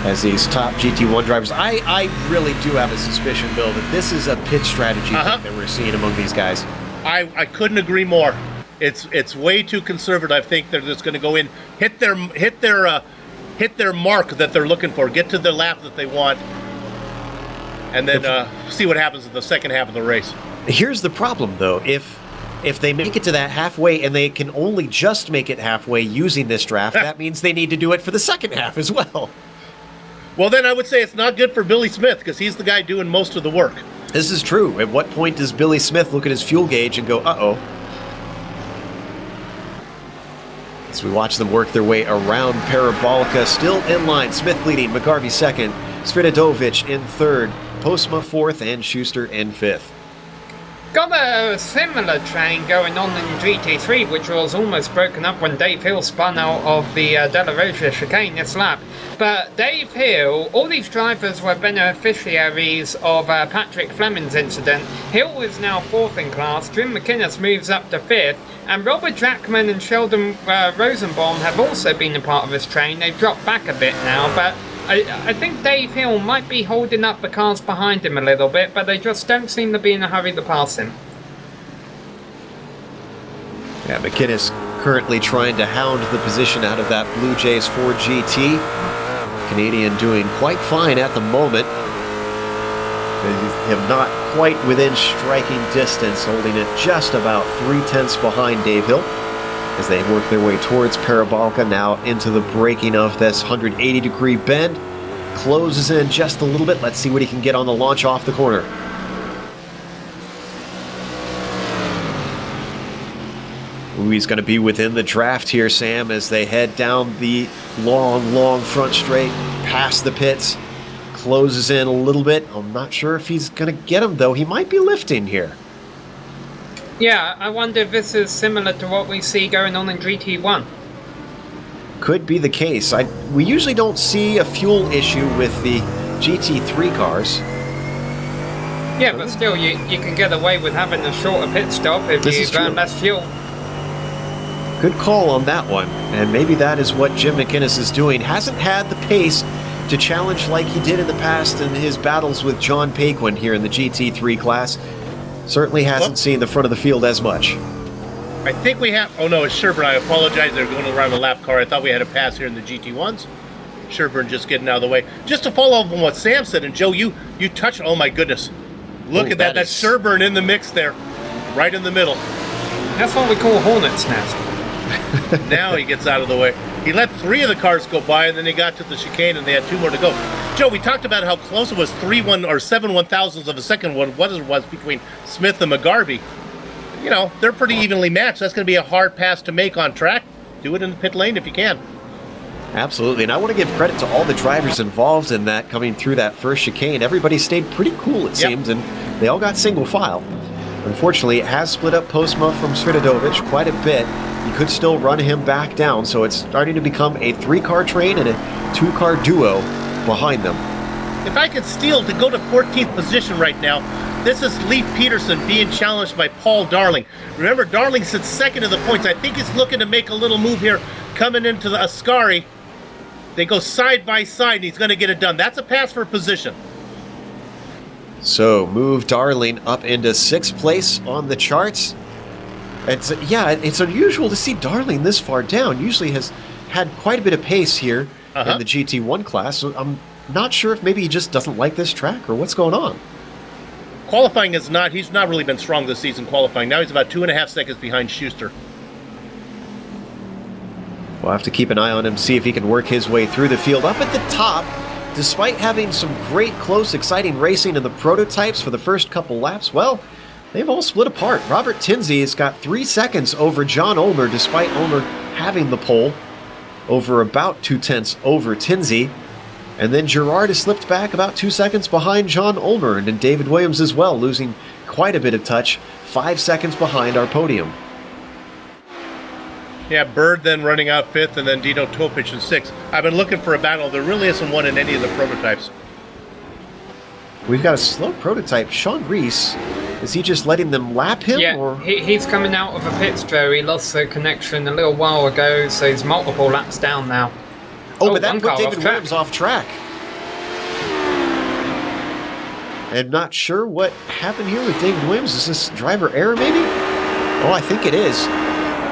As these top GT1 drivers, I really do have a suspicion, Bill, that this is a pit strategy thing that we're seeing among these guys. I couldn't agree more. It's way too conservative. I think they're just going to go in, hit their mark that they're looking for, get to the lap that they want, and then see what happens in the second half of the race. Here's the problem, though. If they make it to that halfway and they can only just make it halfway using this draft, that means they need to do it for the second half as well. Well, then I would say it's not good for Billy Smith because he's the guy doing most of the work. This is true. At what point does Billy Smith look at his fuel gauge and go, uh-oh? As we watch them work their way around Parabolica, still in line. Smith leading, McGarvey second, Svedovich in third, Postma fourth, and Schuster in fifth. Got a similar train going on in GT3, which was almost broken up when Dave Hill spun out of the Della Rosa chicane this lap. But Dave Hill, all these drivers were beneficiaries of Patrick Fleming's incident. Hill is now 4th in class, Jim McInnes moves up to 5th, and Robert Jackman and Sheldon Rosenbaum have also been a part of this train. They've dropped back a bit now, but I think Dave Hill might be holding up the cars behind him a little bit, but they just don't seem to be in a hurry to pass him. Yeah, McInnes currently trying to hound the position out of that Blue Jays Ford GT. Canadian doing quite fine at the moment. Him not quite within striking distance, holding it just about 3/10 behind Dave Hill as they work their way towards Parabolica, now into the braking of this 180-degree bend. Closes in just a little bit. Let's see what he can get on the launch off the corner. Ooh, he's going to be within the draft here, Sam, as they head down the long front straight, past the pits. Closes in a little bit. I'm not sure if he's going to get him, though. He might be lifting here. Yeah, I wonder if this is similar to what we see going on in GT1. Could be the case. We usually don't see a fuel issue with the GT3 cars. Yeah, but still, you can get away with having a shorter pit stop if you burn less fuel. Good call on that one. And maybe that is what Jim McInnes is doing. Hasn't had the pace to challenge like he did in the past in his battles with John Paquin here in the GT3 class. Certainly hasn't seen the front of the field as much. I think we have... Oh, no, it's Sherburne. I apologize. They're going around the lap car. I thought we had a pass here in the GT1s. Sherburne just getting out of the way. Just to follow up on what Sam said, and Joe, you touched... Oh, my goodness. Look at that. That's Sherburne in the mix there. Right in the middle. That's what we call Hornet's Nest. Now he gets out of the way. He let 3 of the cars go by, and then he got to the chicane, and they had 2 more to go. Joe, we talked about how close it was, 3-1 or 7 1,000ths of a second what it was between Smith and McGarvey. You know, they're pretty evenly matched. That's going to be a hard pass to make on track. Do it in the pit lane if you can. Absolutely, and I want to give credit to all the drivers involved in that coming through that first chicane. Everybody stayed pretty cool, it seems, and they all got single file. Unfortunately, it has split up Postma from Svedovich quite a bit. You could still run him back down, so it's starting to become a 3-car train and a 2-car duo behind them. If I could steal to go to 14th position right now, this is Leif Peterson being challenged by Paul Darling. Remember, Darling sits second in the points. I think he's looking to make a little move here coming into the Ascari. They go side by side, and he's going to get it done. That's a pass for position. So, move Darling up into 6th place on the charts. It's unusual to see Darling this far down. Usually has had quite a bit of pace here in the GT1 class. So I'm not sure if maybe he just doesn't like this track or what's going on. Qualifying he's not really been strong this season qualifying. Now he's about 2.5 seconds behind Schuster. We'll have to keep an eye on him, see if he can work his way through the field. Up at the top, despite having some great, close, exciting racing in the prototypes for the first couple laps, well, they've all split apart. Robert Tinsley has got 3 seconds over John Ulmer, despite Ulmer having the pole over about 2/10 over Tinsley. And then Gerard has slipped back about 2 seconds behind John Ulmer, and then David Williams as well, losing quite a bit of touch, 5 seconds behind our podium. Yeah, Bird then running out 5th, and then Dino Topic in 6th. I've been looking for a battle. There really isn't one in any of the prototypes. We've got a slow prototype. Sean Reese, is he just letting them lap him? Yeah, or? he's coming out of a pit, Joe. He lost the connection a little while ago, so he's multiple laps down now. Oh, but that one put car David off track. Williams off track. I'm not sure what happened here with David Williams. Is this driver error, maybe? Oh, I think it is.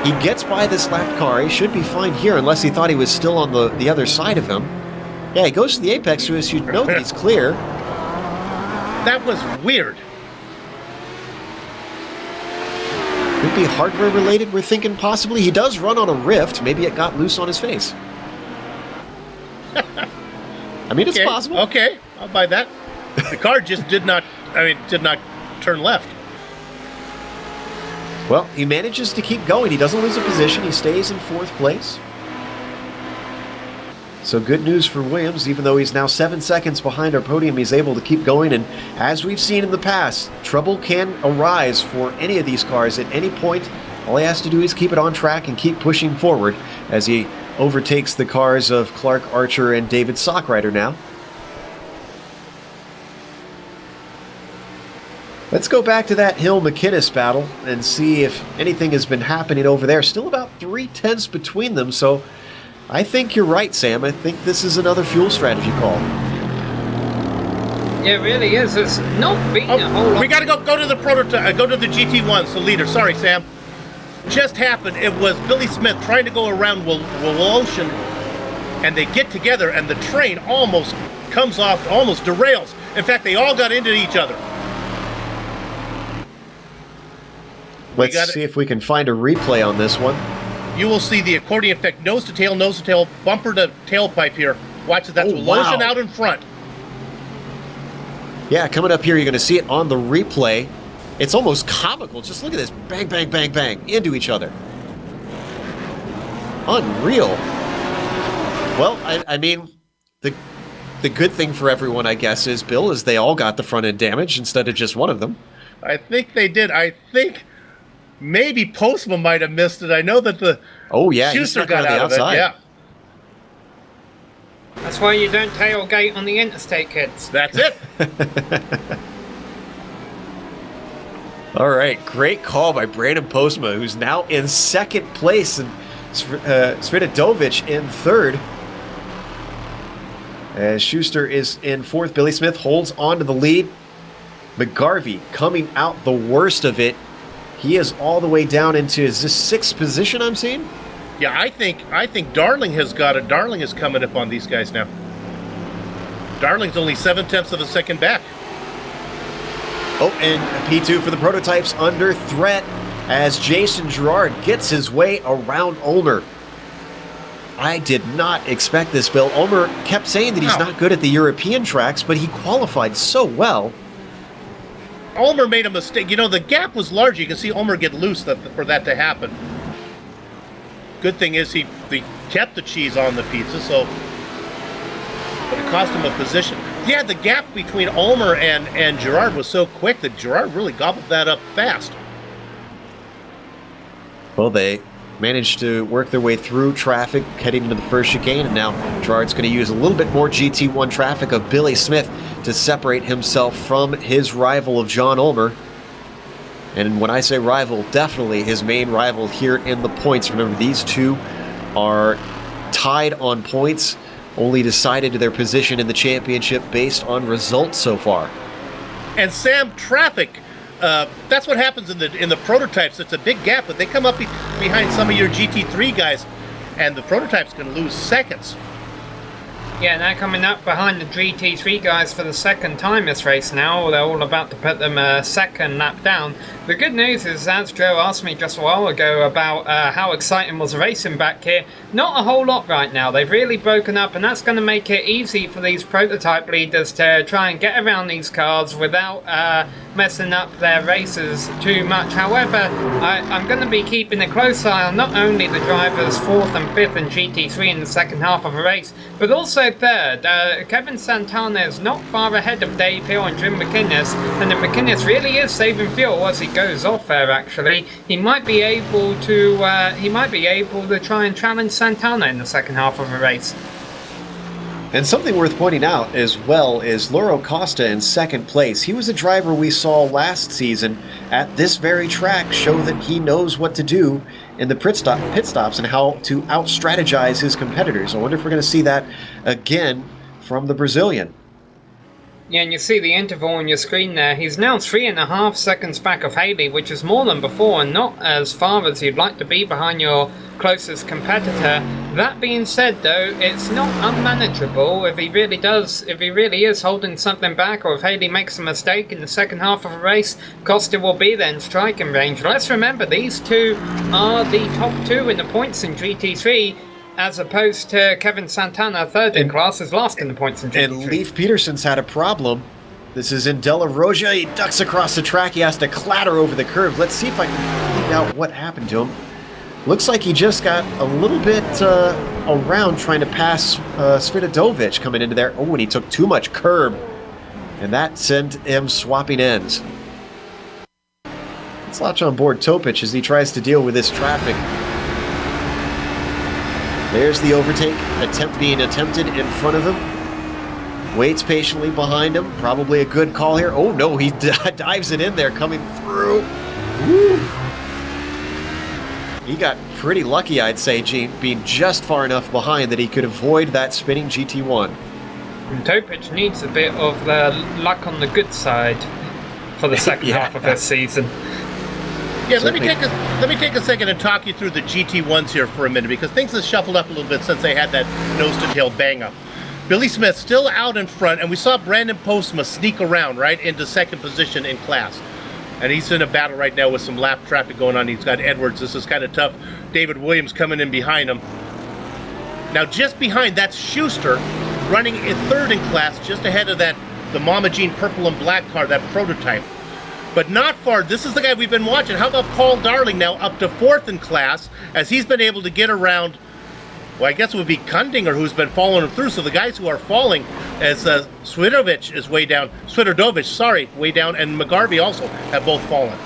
He gets by this lap car. He should be fine here, unless he thought he was still on the other side of him. Yeah, he goes to the apex, so you know that he's clear. That was weird. Could be hardware related, we're thinking possibly. He does run on a rift. Maybe it got loose on his face. I mean, it's possible. Okay, I'll buy that. The car just did not turn left. Well, he manages to keep going. He doesn't lose a position. He stays in 4th place. So good news for Williams. Even though he's now 7 seconds behind our podium, he's able to keep going. And as we've seen in the past, trouble can arise for any of these cars at any point. All he has to do is keep it on track and keep pushing forward as he overtakes the cars of Clark Archer and David Sockrider now. Let's go back to that Hill-McInnes battle and see if anything has been happening over there. Still about 3/10 between them, so I think you're right, Sam. I think this is another fuel strategy call. Yeah, it really is. It's not beating a whole lot. We got to go to the prototype. Go to the GT1's the leader. Sorry, Sam. Just happened. It was Billy Smith trying to go around Woloshyn, and they get together, and the train almost comes off, almost derails. In fact, they all got into each other. Let's see if we can find a replay on this one. You will see the accordion effect, nose to tail, bumper to tailpipe here. Watch it. That's Woloshyn out in front. Yeah, coming up here, you're going to see it on the replay. It's almost comical. Just look at this. Bang, bang, bang, bang. Into each other. Unreal. Well, I mean, the good thing for everyone, I guess, is, Bill, is they all got the front end damage instead of just one of them. I think they did. I think maybe Postma might have missed it. I know that the Schuster got out of it. Yeah. That's why you don't tailgate on the interstate, kids. That's it. All right, great call by Brandon Postma, who's now in 2nd place, and Sviatovic in 3rd. As Schuster is in 4th, Billy Smith holds on to the lead. McGarvey coming out the worst of it. He is all the way down into, is this 6th position I'm seeing? Yeah, I think Darling has got it. Darling is coming up on these guys now. Darling's only 7/10 of a second back. Oh, and P2 for the prototypes under threat as Jason Girard gets his way around Ulmer. I did not expect this, Bill. Ulmer kept saying that he's not good at the European tracks, but he qualified so well. Ulmer made a mistake. You know, the gap was large. You can see Ulmer get loose for that to happen. Good thing is he kept the cheese on the pizza, so, but it cost him a position. Yeah, the gap between Ulmer and Girard was so quick that Girard really gobbled that up fast. Well, they managed to work their way through traffic heading into the first chicane, and now Girard's going to use a little bit more GT1 traffic of Billy Smith to separate himself from his rival of John Ulmer. And when I say rival, definitely his main rival here in the points. Remember, these two are tied on points, only decided their position in the championship based on results so far. And Sam, traffic, that's what happens in the prototypes. It's a big gap, but they come up behind some of your GT3 guys, and the prototypes can lose seconds. Yeah, now coming up behind the GT3 guys for the second time this race now. They're all about to put them a second lap down. The good news is, as Joe asked me just a while ago about how exciting was the racing back here, not a whole lot right now. They've really broken up, and that's going to make it easy for these prototype leaders to try and get around these cars without messing up their races too much. However, I'm going to be keeping a close eye on not only the drivers 4th and 5th in GT3 in the second half of the race, but also 3rd. Kevin Santana is not far ahead of Dave Hill and Jim McInnes, and if McInnes really is saving fuel as he goes off there, actually, he might be able to try and challenge Santana in the second half of the race. And something worth pointing out as well is Lauro Costa in second place. He was a driver we saw last season at this very track show that he knows what to do in the pit stops and how to out-strategize his competitors. I wonder if we're going to see that again from the Brazilian. Yeah, and you see the interval on your screen there. He's now 3.5 seconds back of Haley, which is more than before and not as far as you'd like to be behind your closest competitor. That being said, though, it's not unmanageable if he really is holding something back, or if Haley makes a mistake in the second half of a race, Costa will be there in striking range. Let's remember, these two are the top two in the points in GT3, as opposed to Kevin Santana, 3rd in class, is last in the points in GT3. And Leif Peterson's had a problem. This is in Della Roja. He ducks across the track. He has to clatter over the curve. Let's see if I can find out what happened to him. Looks like he just got a little bit around trying to pass Sviatovic coming into there. Oh, and he took too much curb. And that sent him swapping ends. Let's latch on board Topic as he tries to deal with this traffic. There's the overtake being attempted in front of him. Waits patiently behind him. Probably a good call here. Oh no, he dives it in there coming through. Woo. He got pretty lucky, I'd say, being just far enough behind that he could avoid that spinning GT1. And Topic needs a bit of luck on the good side for the second half of this season. Yeah, let me take a second and talk you through the GT1s here for a minute, because things have shuffled up a little bit since they had that nose-to-tail bang-up. Billy Smith still out in front, and we saw Brandon Postma sneak around right into second position in class. And he's in a battle right now with some lap traffic going on. He's got Edwards. This is kind of tough. David Williams coming in behind him. Now, just behind, that's Schuster running in 3rd in class, just ahead of the Mama Jean purple and black car, that prototype. But not far. This is the guy we've been watching. How about Paul Darling now up to 4th in class, as he's been able to get around, well, I guess it would be Kundinger who's been following him through. So the guys who are falling, as Sviatovic is way down, way down, and McGarvey also have both fallen.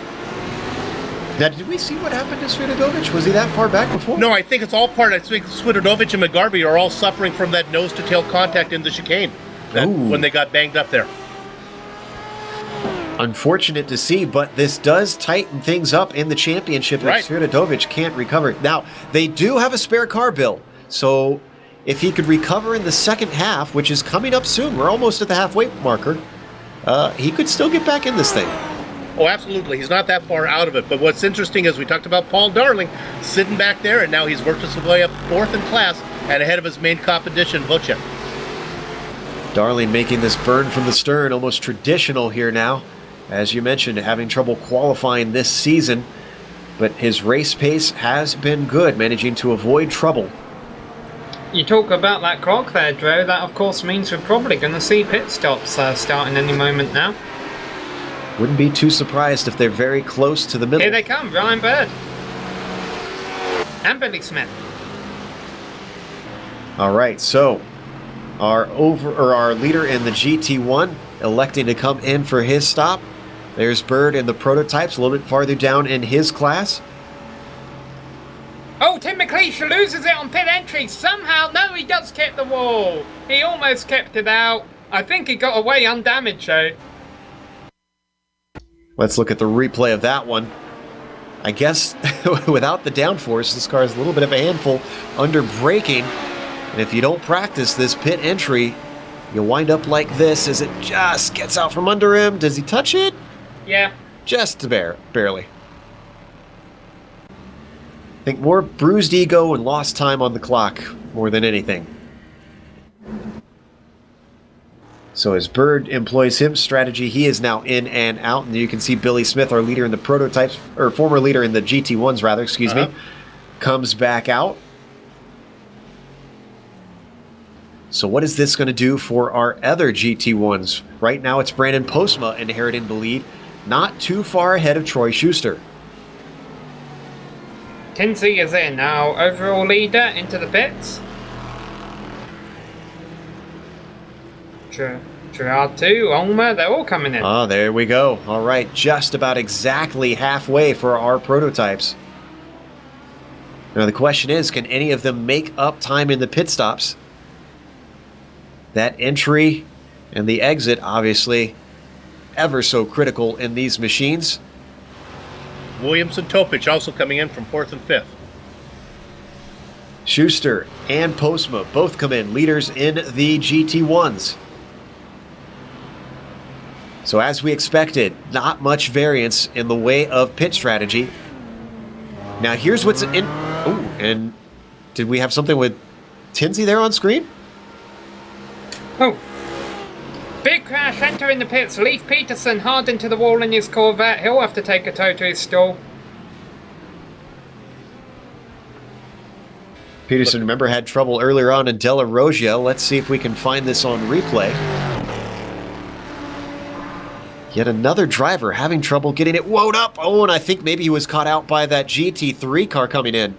Now, did we see what happened to Sviatovic? Was he that far back before? No, I think it's all part. I think Sviatovic and McGarvey are all suffering from that nose-to-tail contact in the chicane when they got banged up there. Unfortunate to see, but this does tighten things up in the championship if Sviatovic can't recover. Now, they do have a spare car, Bill, so if he could recover in the second half, which is coming up soon, we're almost at the halfway marker, he could still get back in this thing. Oh, absolutely. He's not that far out of it. But what's interesting is we talked about Paul Darling sitting back there, and now he's worked his way up 4th in class and ahead of his main competition, Vucek. Darling making this burn from the stern, almost traditional here now. As you mentioned, having trouble qualifying this season, but his race pace has been good, managing to avoid trouble. You talk about that clock there, Drew. That, of course, means we're probably going to see pit stops starting any moment now. Wouldn't be too surprised if they're very close to the middle. Here they come, Ryan Bird. And Billy Smith. All right, so our leader in the GT1 electing to come in for his stop. There's Bird in the prototypes, a little bit farther down in his class. Oh, Tim McLeish loses it on pit entry. Somehow, no, he does keep the wall. He almost kept it out. I think he got away undamaged, though. Let's look at the replay of that one. I guess without the downforce, this car is a little bit of a handful under braking. And if you don't practice this pit entry, you'll wind up like this as it just gets out from under him. Does he touch it? Yeah. Just barely. I think more bruised ego and lost time on the clock more than anything. So as Bird employs his strategy, he is now in and out. And you can see Billy Smith, our leader in the prototypes, or former leader in the GT1s, rather, excuse me, comes back out. So what is this going to do for our other GT1s? Right now it's Brandon Postma inheriting the lead, not too far ahead of Troy Schuster. Kinsey is in now, overall leader into the pits. Gerard 2, Ulmer, they're all coming in. Oh, there we go. All right, just about exactly halfway for our prototypes. Now the question is, can any of them make up time in the pit stops? That entry and the exit, obviously, ever so critical in these machines. Williams and Topich also coming in from 4th and 5th. Schuster and Postma both come in, leaders in the GT1s. So as we expected, not much variance in the way of pit strategy. Now here's what's in... Oh, and did we have something with Tinsey there on screen? Oh. Big crash entering the pits. Leif Peterson hard into the wall in his Corvette. He'll have to take a tow to his stall. Peterson, remember, had trouble earlier on in Della Rogia. Let's see if we can find this on replay. Yet another driver having trouble getting it wound up. Oh, and I think maybe he was caught out by that GT3 car coming in.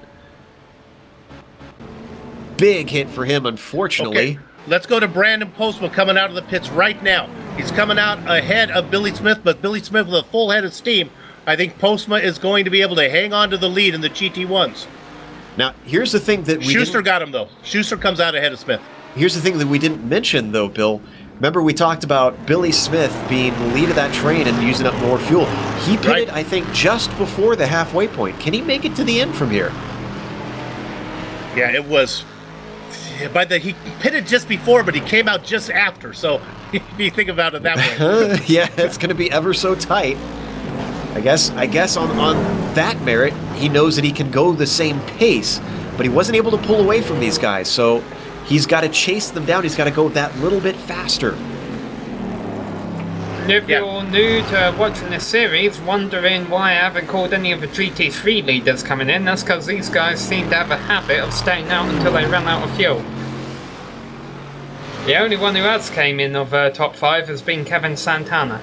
Big hit for him, unfortunately. Okay. Let's go to Brandon Postma coming out of the pits right now. He's coming out ahead of Billy Smith, but Billy Smith with a full head of steam. I think Postma is going to be able to hang on to the lead in the GT1s. Now, here's the thing that we Schuster got him, though. Schuster comes out ahead of Smith. Here's the thing that we didn't mention, though, Bill. Remember, we talked about Billy Smith being the lead of that train and using up more fuel. He pitted, I think, just before the halfway point. Can he make it to the end from here? Yeah, it was... he pitted just before, but he came out just after. So, if you think about it that way. Yeah, it's going to be ever so tight. I guess on that merit, he knows that he can go the same pace, but he wasn't able to pull away from these guys. So he's got to chase them down. He's got to go that little bit faster. If you're new to watching this series, wondering why I haven't called any of the GT3 leaders coming in, that's because these guys seem to have a habit of staying out until they run out of fuel. The only one who has came in of top 5 has been Kevin Santana.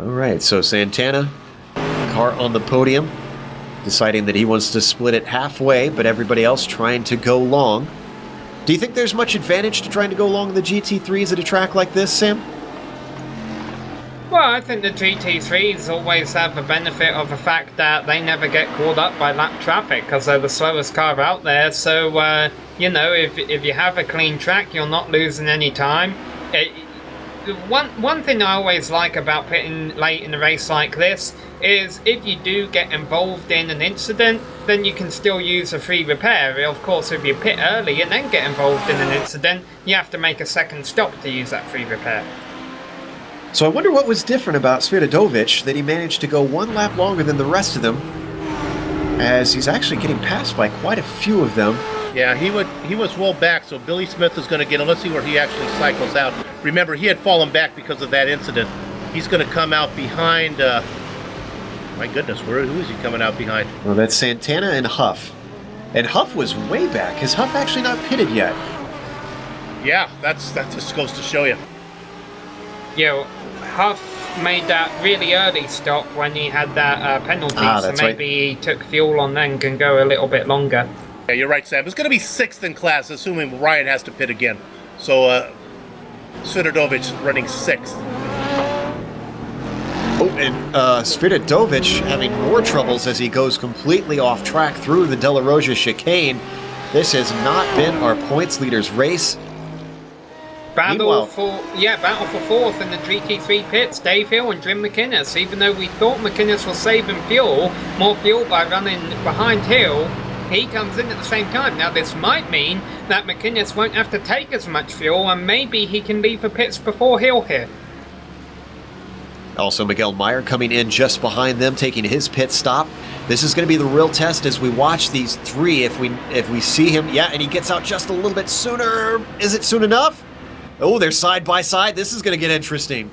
All right, so Santana, car on the podium, deciding that he wants to split it halfway, but everybody else trying to go long. Do you think there's much advantage to trying to go long the GT3s at a track like this, Sam? Well, I think the GT3s always have the benefit of the fact that they never get caught up by lap traffic because they're the slowest car out there. So, you know, if you have a clean track, you're not losing any time. One thing I always like about pitting late in a race like this is if you do get involved in an incident, then you can still use a free repair. Of course, if you pit early and then get involved in an incident, you have to make a second stop to use that free repair. So I wonder what was different about Sviatovic that he managed to go one lap longer than the rest of them, as he's actually getting passed by quite a few of them. Yeah, he was well back, so Billy Smith is going to get him. Let's see where he actually cycles out. Remember, he had fallen back because of that incident. He's going to come out behind... my goodness, who is he coming out behind? Well, that's Santana and Huff. And Huff was way back. Has Huff actually not pitted yet? Yeah, that just goes to show you. Yeah, Huff made that really early stop when he had that penalty, so maybe he took fuel on then can go a little bit longer. Yeah, you're right, Sam. It's going to be 6th in class, assuming Ryan has to pit again. So, Sviatovic running 6th. Oh, and Sviatovic having more troubles as he goes completely off track through the Della Rogia chicane. This has not been our points leader's race. Battle for 4th in the GT3 pits, Dave Hill and Jim McInnes. Even though we thought McInnes was saving more fuel by running behind Hill, he comes in at the same time. Now this might mean that McInnes won't have to take as much fuel and maybe he can leave the pits before Hill here. Also, Miguel Meyer coming in just behind them, taking his pit stop. This is going to be the real test as we watch these three. If we see him, yeah, and he gets out just a little bit sooner. Is it soon enough? Oh, they're side by side. This is going to get interesting.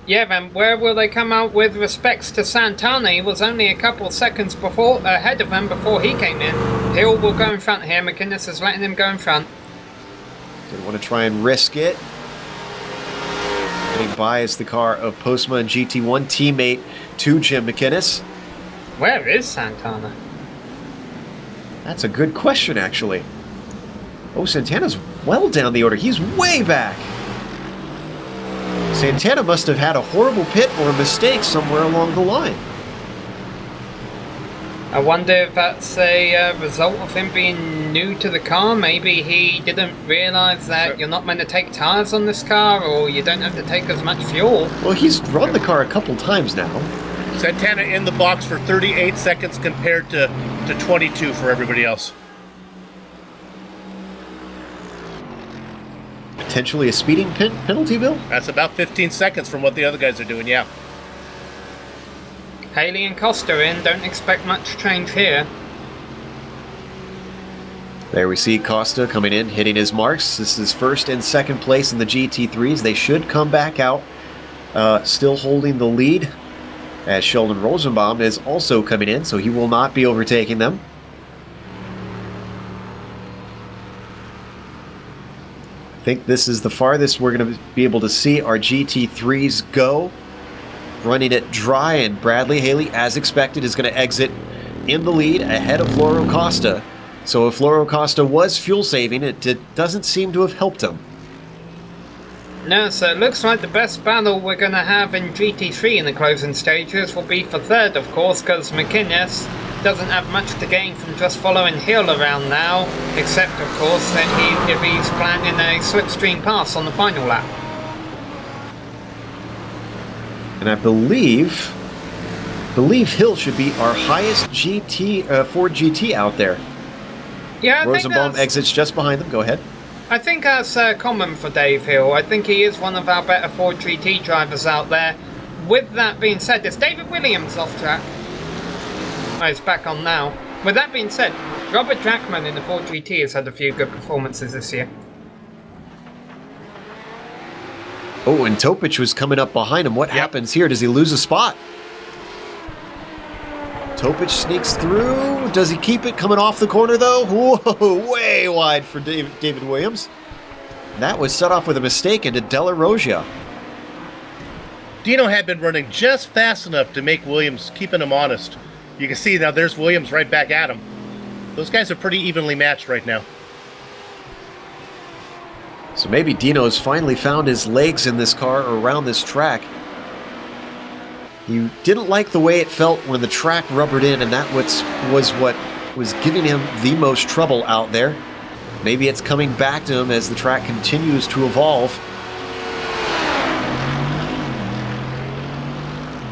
Yeah, then where will they come out with respects to Santana? He was only a couple seconds ahead of them before he came in. Hill will go in front here. McInnes is letting him go in front. Didn't want to try and risk it. Getting by is the car of Postma and GT1, teammate to Jim McInnes. Where is Santana? That's a good question, actually. Oh, Santana's well down the order. He's way back. Santana must have had a horrible pit or a mistake somewhere along the line. I wonder if that's a result of him being new to the car. Maybe he didn't realise that you're not meant to take tyres on this car, or you don't have to take as much fuel. Well, he's run the car a couple times now. Santana in the box for 38 seconds compared to 22 for everybody else. Potentially a speeding penalty, Bill? That's about 15 seconds from what the other guys are doing, yeah. Haley and Costa in, don't expect much change here. There we see Costa coming in, hitting his marks. This is first and second place in the GT3s. They should come back out, still holding the lead, as Sheldon Rosenbaum is also coming in, so he will not be overtaking them. I think this is the farthest we're going to be able to see our GT3s go. Running it dry, and Bradley Haley, as expected, is going to exit in the lead ahead of Floro Costa. So if Floro Costa was fuel saving, it doesn't seem to have helped him. No, so it looks like the best battle we're going to have in GT3 in the closing stages will be for third, of course, because McInnes doesn't have much to gain from just following Hill around now, except, of course, that if he's planning a slipstream pass on the final lap. And I believe Hill should be our highest Ford GT out there. Yeah, Rosenbaum exits just behind them. Go ahead. I think that's common for Dave Hill. I think he is one of our better Ford GT drivers out there. With that being said, is David Williams off track? Oh, it's back on now. With that being said, Robert Jackman in the Ford GT has had a few good performances this year. Oh, and Topic was coming up behind him. What happens here? Does he lose a spot? Topic sneaks through. Does he keep it coming off the corner, though? Whoa, way wide for David Williams. That was set off with a mistake into Della Rogia. Dino had been running just fast enough to make Williams, keeping him honest. You can see now there's Williams right back at him. Those guys are pretty evenly matched right now. So maybe Dino's finally found his legs in this car or around this track. He didn't like the way it felt when the track rubbered in, and that was what was giving him the most trouble out there. Maybe it's coming back to him as the track continues to evolve.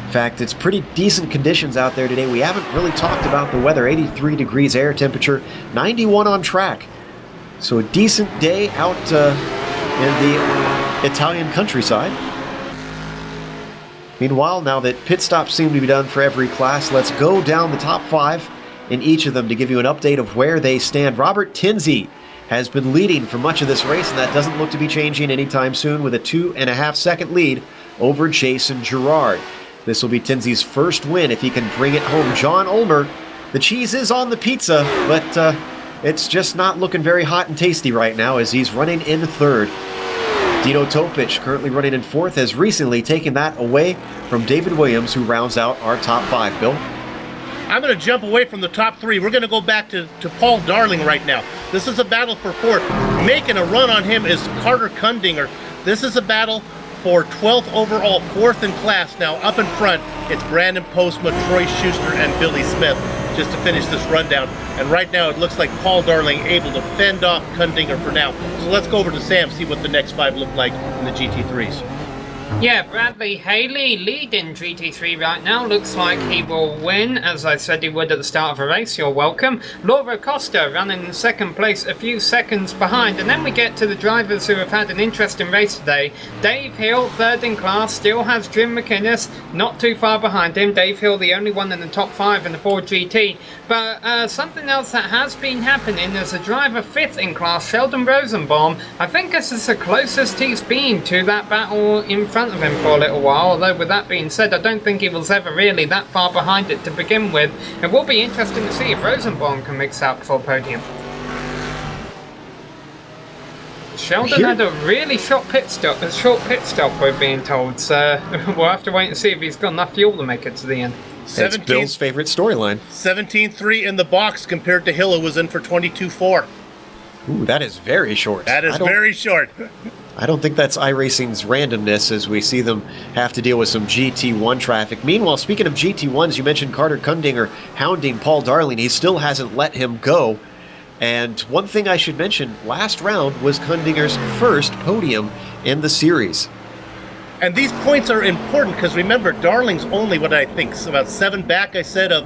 In fact, it's pretty decent conditions out there today. We haven't really talked about the weather. 83 degrees air temperature, 91 on track. So a decent day out in the Italian countryside. Meanwhile, now that pit stops seem to be done for every class, let's go down the top 5 in each of them to give you an update of where they stand. Robert Tinsley has been leading for much of this race, and that doesn't look to be changing anytime soon, with a 2.5 second lead over Jason Girard. This will be Tinsley's first win if he can bring it home. John Ulmer, the cheese is on the pizza, but it's just not looking very hot and tasty right now as he's running in third. Dino Topic, currently running in fourth, has recently taken that away from David Williams, who rounds out our top 5, Bill. I'm going to jump away from the top 3. We're going to go back to Paul Darling right now. This is a battle for fourth. Making a run on him is Carter Kundinger. This is a battle for 12th overall, 4th in class. Now up in front, it's Brandon Postma, Troy Schuster, and Billy Smith just to finish this rundown. And right now it looks like Paul Darling able to fend off Kundinger for now. So let's go over to Sam, see what the next 5 look like in the GT3s. Yeah, Bradley Haley leading GT3 right now. Looks like he will win, as I said he would at the start of a race. You're welcome. Laura Costa running in second place, a few seconds behind. And then we get to the drivers who have had an interesting race today. Dave Hill, third in class, still has Jim McInnes, not too far behind him. Dave Hill, the only one in the top 5 in the Ford GT. But something else that has been happening is a driver fifth in class, Sheldon Rosenbaum. I think this is the closest he's been to that battle in front of him for a little while, although with that being said, I don't think he was ever really that far behind it to begin with. It will be interesting to see if Rosenbaum can mix out for a podium. Sheldon had a really short pit stop, we're being told, so we'll have to wait and see if he's got enough fuel to make it to the end. That's Bill's favorite storyline. 17.3 in the box compared to Hill, who was in for 22.4. Ooh, that is very short. That is very short. I don't think that's iRacing's randomness as we see them have to deal with some GT1 traffic. Meanwhile, speaking of GT1s, you mentioned Carter Kundinger hounding Paul Darling. He still hasn't let him go. And one thing I should mention, last round was Kundinger's first podium in the series. And these points are important because remember, Darling's only what I think about 7 back, I said, of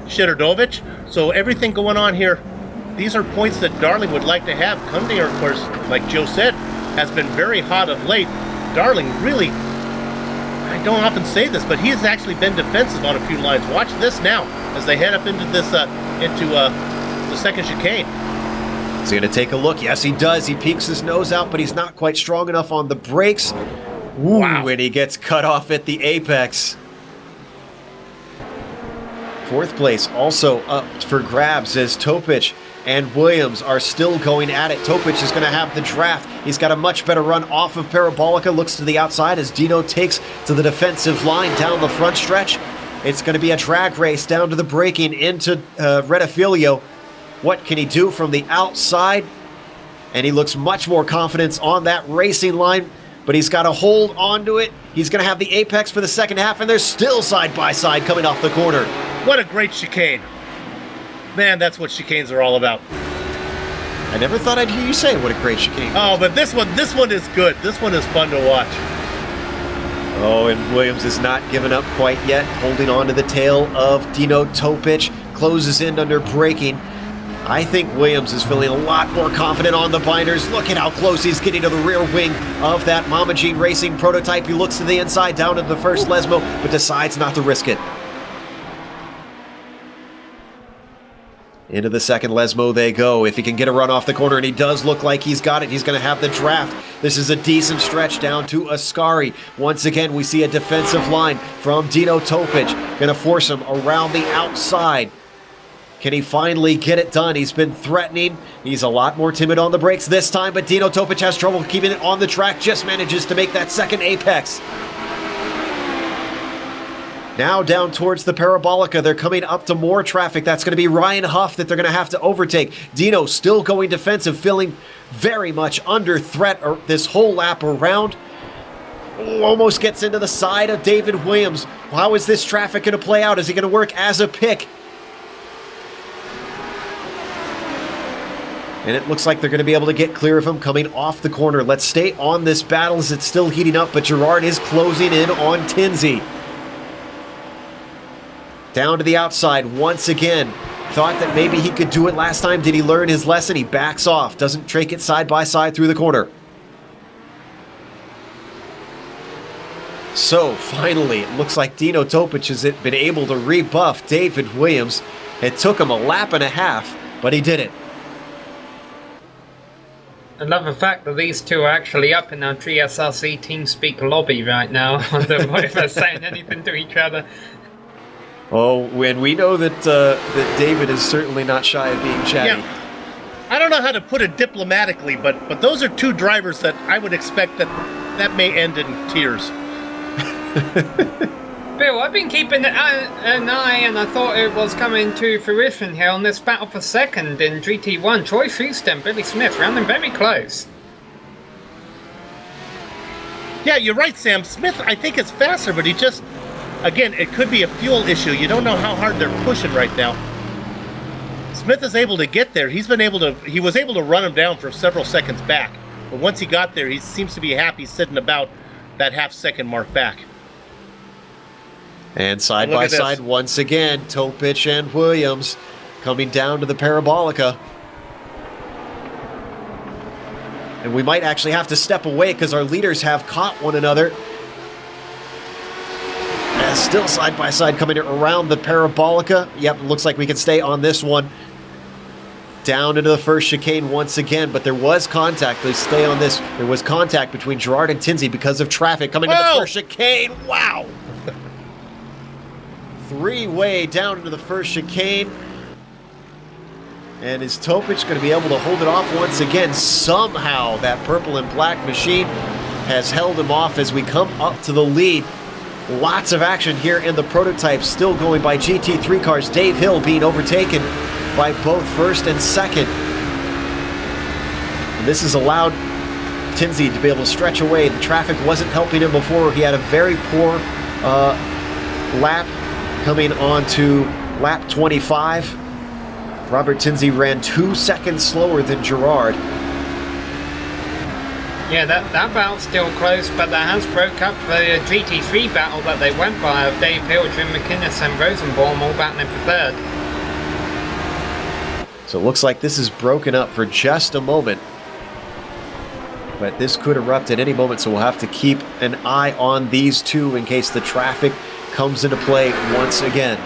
Shiderdovich. So everything going on here, these are points that Darling would like to have. Kundinger, of course, like Joe said, has been very hot of late. Darling really, I don't often say this, but he has actually been defensive on a few lines. Watch this now as they head up into this the second chicane. Is he going to take a look? Yes, he does. He peeks his nose out, but he's not quite strong enough on the brakes. Ooh, wow. And he gets cut off at the apex. Fourth place also up for grabs as Topic and Williams are still going at it. Topic is going to have the draft. He's got a much better run off of Parabolica. Looks to the outside as Dino takes to the defensive line down the front stretch. It's going to be a drag race down to the braking into Rettifilio. What can he do from the outside? And he looks much more confident on that racing line, but he's got to hold onto it. He's going to have the apex for the second half, and they're still side by side coming off the corner. What a great chicane. Man, that's what chicanes are all about. I never thought I'd hear you say what a great chicane. Oh, but this one is good. This one is fun to watch. Oh, and Williams is not giving up quite yet, holding on to the tail of Dino Topic, closes in under braking. I think Williams is feeling a lot more confident on the binders. Look at how close he's getting to the rear wing of that Mama Jean Racing prototype. He looks to the inside, down to the first Lesmo, but decides not to risk it. Into the second Lesmo they go. If he can get a run off the corner, and he does look like he's got it, he's going to have the draft. This is a decent stretch down to Ascari. Once again, we see a defensive line from Dino Topic. Going to force him around the outside. Can he finally get it done? He's been threatening. He's a lot more timid on the brakes this time, but Dino Topic has trouble keeping it on the track, just manages to make that second apex. Now down towards the Parabolica, they're coming up to more traffic. That's going to be Ryan Huff that they're going to have to overtake. Dino still going defensive, feeling very much under threat this whole lap around. Almost gets into the side of David Williams. How is this traffic going to play out? Is he going to work as a pick? And it looks like they're going to be able to get clear of him coming off the corner. Let's stay on this battle as it's still heating up, but Gerard is closing in on Tinsey. Down to the outside once again. Thought that maybe he could do it last time. Did he learn his lesson? He backs off. Doesn't take it side by side through the corner. So finally, it looks like Dino Topic has been able to rebuff David Williams. It took him a lap and a half, but he did it. I love the fact that these two are actually up in our GSRC TeamSpeak lobby right now. I don't know if they're saying anything to each other. Oh, and we know that that David is certainly not shy of being chatty. Yeah. I don't know how to put it diplomatically, but those are two drivers that I would expect that may end in tears. Bill, I've been keeping an eye, and I thought it was coming to fruition here on this battle for second in GT1. Troy Schuster and Billy Smith rounding very close. Yeah, you're right, Sam. Smith, I think, is faster, but he just, again, it could be a fuel issue. You don't know how hard they're pushing right now. Smith is able to get there. He was able to run him down for several seconds back. But once he got there, he seems to be happy sitting about that half-second mark back. And side Look by at this. side once again, Topic and Williams coming down to the Parabolica. And we might actually have to step away because our leaders have caught one another. Still side by side coming around the Parabolica. Yep, looks like we can stay on this one. Down into the first chicane once again, but there was contact. Let's stay on this. There was contact between Gerard and Tinsey because of traffic coming to the first chicane. Wow! Three-way down into the first chicane. And is Topic going to be able to hold it off once again? Somehow that purple and black machine has held him off as we come up to the lead. Lots of action here in the prototypes, still going by GT3 cars. Dave Hill being overtaken by both first and second. And this has allowed Tinsey to be able to stretch away. The traffic wasn't helping him before. He had a very poor lap coming on to lap 25. Robert Tinsey ran 2 seconds slower than Gerard. Yeah, that battle's still close, but that has broke up the GT3 battle that they went by of Dave Hill, Jim McInnes and Rosenbaum all battling for third. So it looks like this is broken up for just a moment. But this could erupt at any moment, so we'll have to keep an eye on these two in case the traffic comes into play once again.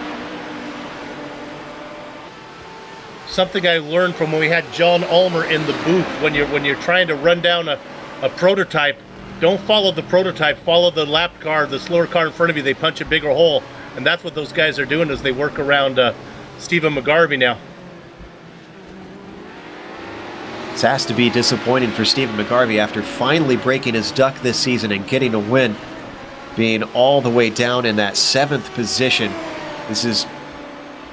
Something I learned from when we had John Ulmer in the booth, when you're trying to run down a prototype, don't follow the prototype, follow the lap car, the slower car in front of you. They punch a bigger hole, and that's what those guys are doing as they work around Stephen McGarvey now. This has to be disappointing for Stephen McGarvey after finally breaking his duck this season and getting a win, being all the way down in that 7th position. This is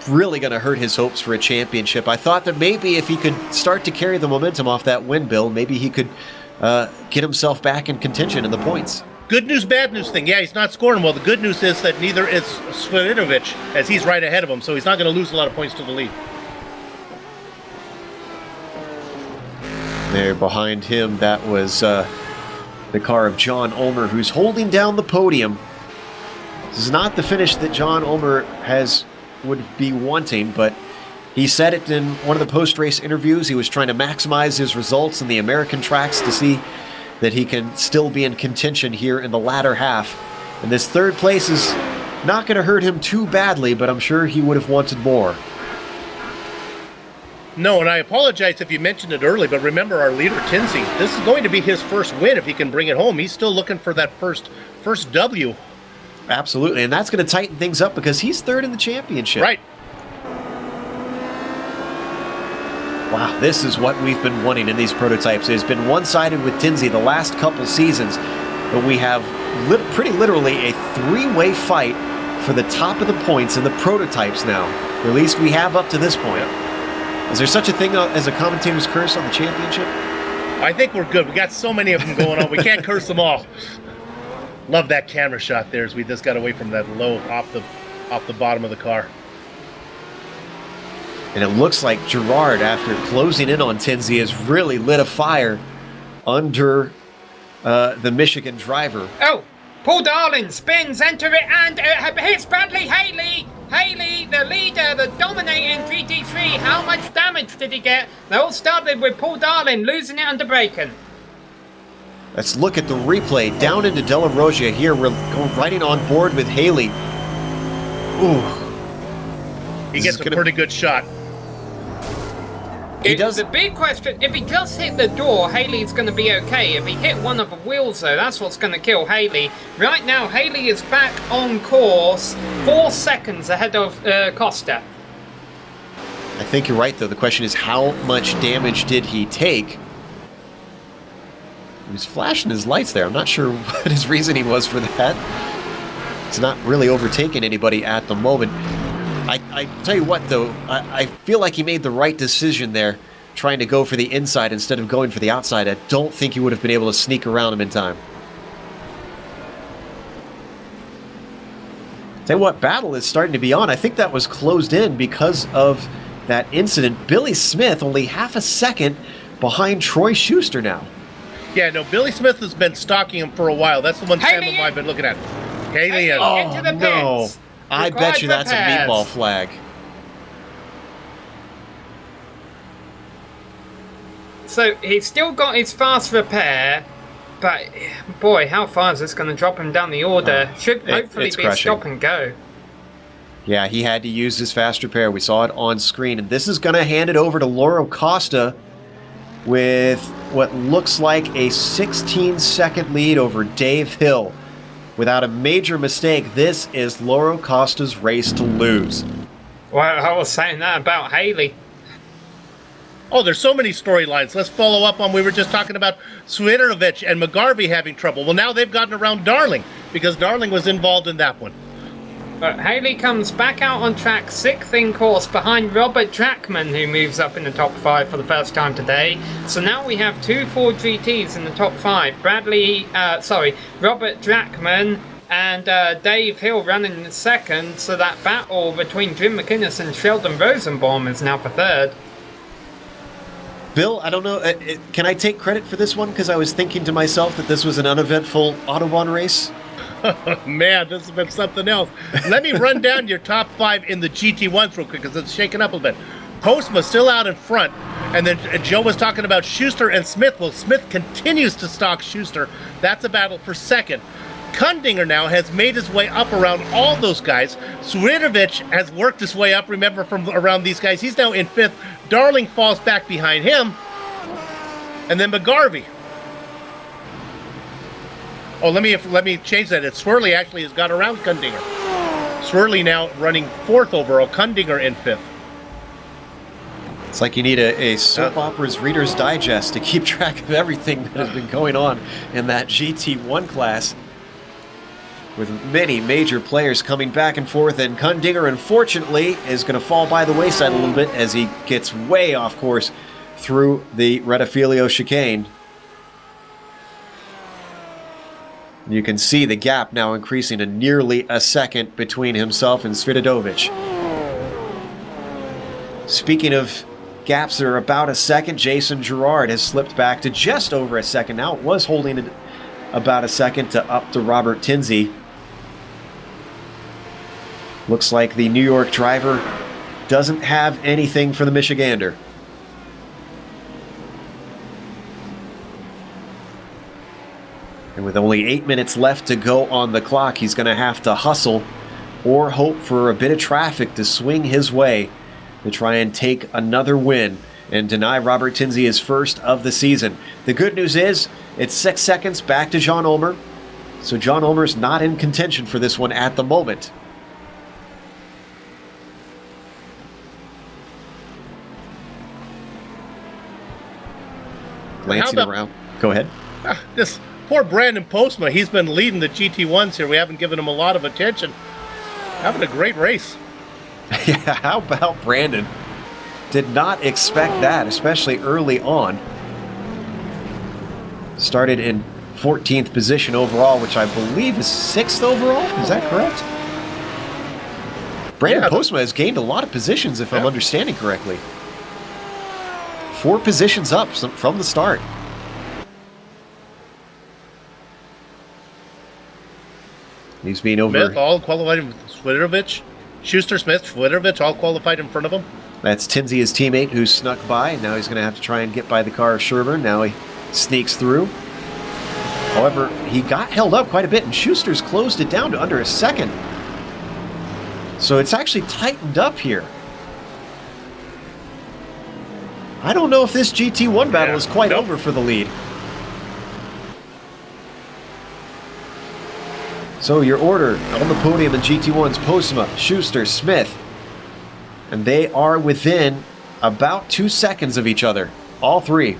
really going to hurt his hopes for a championship. I thought that maybe if he could start to carry the momentum off that win, Bill, maybe he could get himself back in contention in the points. Good news, bad news thing. Yeah, he's not scoring well. The good news is that neither is Svidinovic, as he's right ahead of him, so he's not going to lose a lot of points to the lead. There behind him, that was the car of John Ulmer, who's holding down the podium. This is not the finish that John Ulmer would be wanting, but he said it in one of the post-race interviews. He was trying to maximize his results in the American tracks to see that he can still be in contention here in the latter half. And this 3rd place is not going to hurt him too badly, but I'm sure he would have wanted more. No, and I apologize if you mentioned it early, but remember our leader, Tinsey. This is going to be his first win if he can bring it home. He's still looking for that first W. Absolutely, and that's going to tighten things up because he's 3rd in the championship. Right. Wow, this is what we've been wanting in these prototypes. It has been one-sided with Tinsey the last couple seasons, but we have pretty literally a 3-way fight for the top of the points in the prototypes now. Or at least we have up to this point. Is there such a thing as a commentator's curse on the championship? I think we're good. We got so many of them going on. We can't curse them all. Love that camera shot there as we just got away from that low off the bottom of the car. And it looks like Gerard, after closing in on Tinsey, has really lit a fire under the Michigan driver. Oh, Paul Darling spins, enter it, and hits Bradley Haley. Haley, the leader, the dominating GT3. How much damage did he get? They all started with Paul Darling losing it under braking. Let's look at the replay down into Della Rogia here. We're going riding on board with Haley. Ooh. He gets a pretty good shot. He does. The big question, if he just hit the door, Haley's going to be okay. If he hit one of the wheels, though, that's what's going to kill Haley. Right now, Haley is back on course, 4 seconds ahead of Costa. I think you're right, though. The question is, how much damage did he take? He was flashing his lights there. I'm not sure what his reasoning was for that. He's not really overtaking anybody at the moment. I tell you what, though, I feel like he made the right decision there, trying to go for the inside instead of going for the outside. I don't think he would have been able to sneak around him in time. Tell you what, battle is starting to be on. I think that was closed in because of that incident. Billy Smith only half a second behind Troy Schuster now. Yeah, no, Billy Smith has been stalking him for a while. That's the one Sam and I have been looking at. Haley has. Into the No. pits. I bet you that's a meatball flag. So he's still got his fast repair, but boy, how far is this going to drop him down the order? Should hopefully it's be crushing. a stop and go. Yeah, he had to use his fast repair. We saw it on screen. And this is going to hand it over to Lauro Costa with what looks like a 16-second lead over Dave Hill. Without a major mistake, this is Lauro Costa's race to lose. Well, I was saying that about Haley. Oh, there's so many storylines. Let's follow up on, we were just talking about Swiatovich and McGarvey having trouble. Well, now they've gotten around Darling, because Darling was involved in that one. But Haley comes back out on track, 6th in course, behind Robert Drachman, who moves up in the top 5 for the first time today. So now we have 2 Ford GTs in the top 5. Robert Drachman and Dave Hill running in 2nd. So that battle between Jim McInnes and Sheldon Rosenbaum is now for 3rd. Bill, I don't know, can I take credit for this one? Because I was thinking to myself that this was an uneventful Autobahn race. Man, this has been something else. Let me run down your top 5 in the GT1s real quick, because it's shaken up a little bit. Postma still out in front, and then Joe was talking about Schuster and Smith. Well, Smith continues to stalk Schuster. That's a battle for 2nd. Kundinger now has made his way up around all those guys. Swiatovich has worked his way up, remember, from around these guys. He's now in 5th. Darling falls back behind him. And then McGarvey. Oh, let me change that. It's Swirly actually has got around Kundinger. Swirly now running 4th overall. Kundinger in 5th. It's like you need a soap opera's Reader's Digest to keep track of everything that has been going on in that GT1 class. With many major players coming back and forth, and Kundinger, unfortunately, is going to fall by the wayside a little bit as he gets way off course through the Rettifilio chicane. You can see the gap now increasing to nearly a second between himself and Sviatovic. Speaking of gaps that are about a second, Jason Girard has slipped back to just over a second. Now it was holding it about a second to up to Robert Tinsley. Looks like the New York driver doesn't have anything for the Michigander. And with only 8 minutes left to go on the clock, he's going to have to hustle or hope for a bit of traffic to swing his way to try and take another win and deny Robert Tinsley his first of the season. The good news is it's 6 seconds back to John Ulmer. So John Ulmer's not in contention for this one at the moment. Glancing around. Go ahead. This poor Brandon Postma, he's been leading the GT1s here. We haven't given him a lot of attention. Having a great race. Yeah, how about Brandon? Did not expect that, especially early on. Started in 14th position overall, which I believe is 6th overall. Is that correct? Brandon Postma has gained a lot of positions, if I'm understanding correctly. 4 positions up from the start. He's being over. Smith all qualified with Swiatovich. Schuster, Smith, Swiatovich all qualified in front of him. That's Tinsley, his teammate, who snuck by. Now he's going to have to try and get by the car of Sherburne. Now he sneaks through. However, he got held up quite a bit, and Schuster's closed it down to under a second. So it's actually tightened up here. I don't know if this GT1 battle is quite over for the lead. So your order on the podium in GT1's Postma, Schuster, Smith. And they are within about 2 seconds of each other. All 3.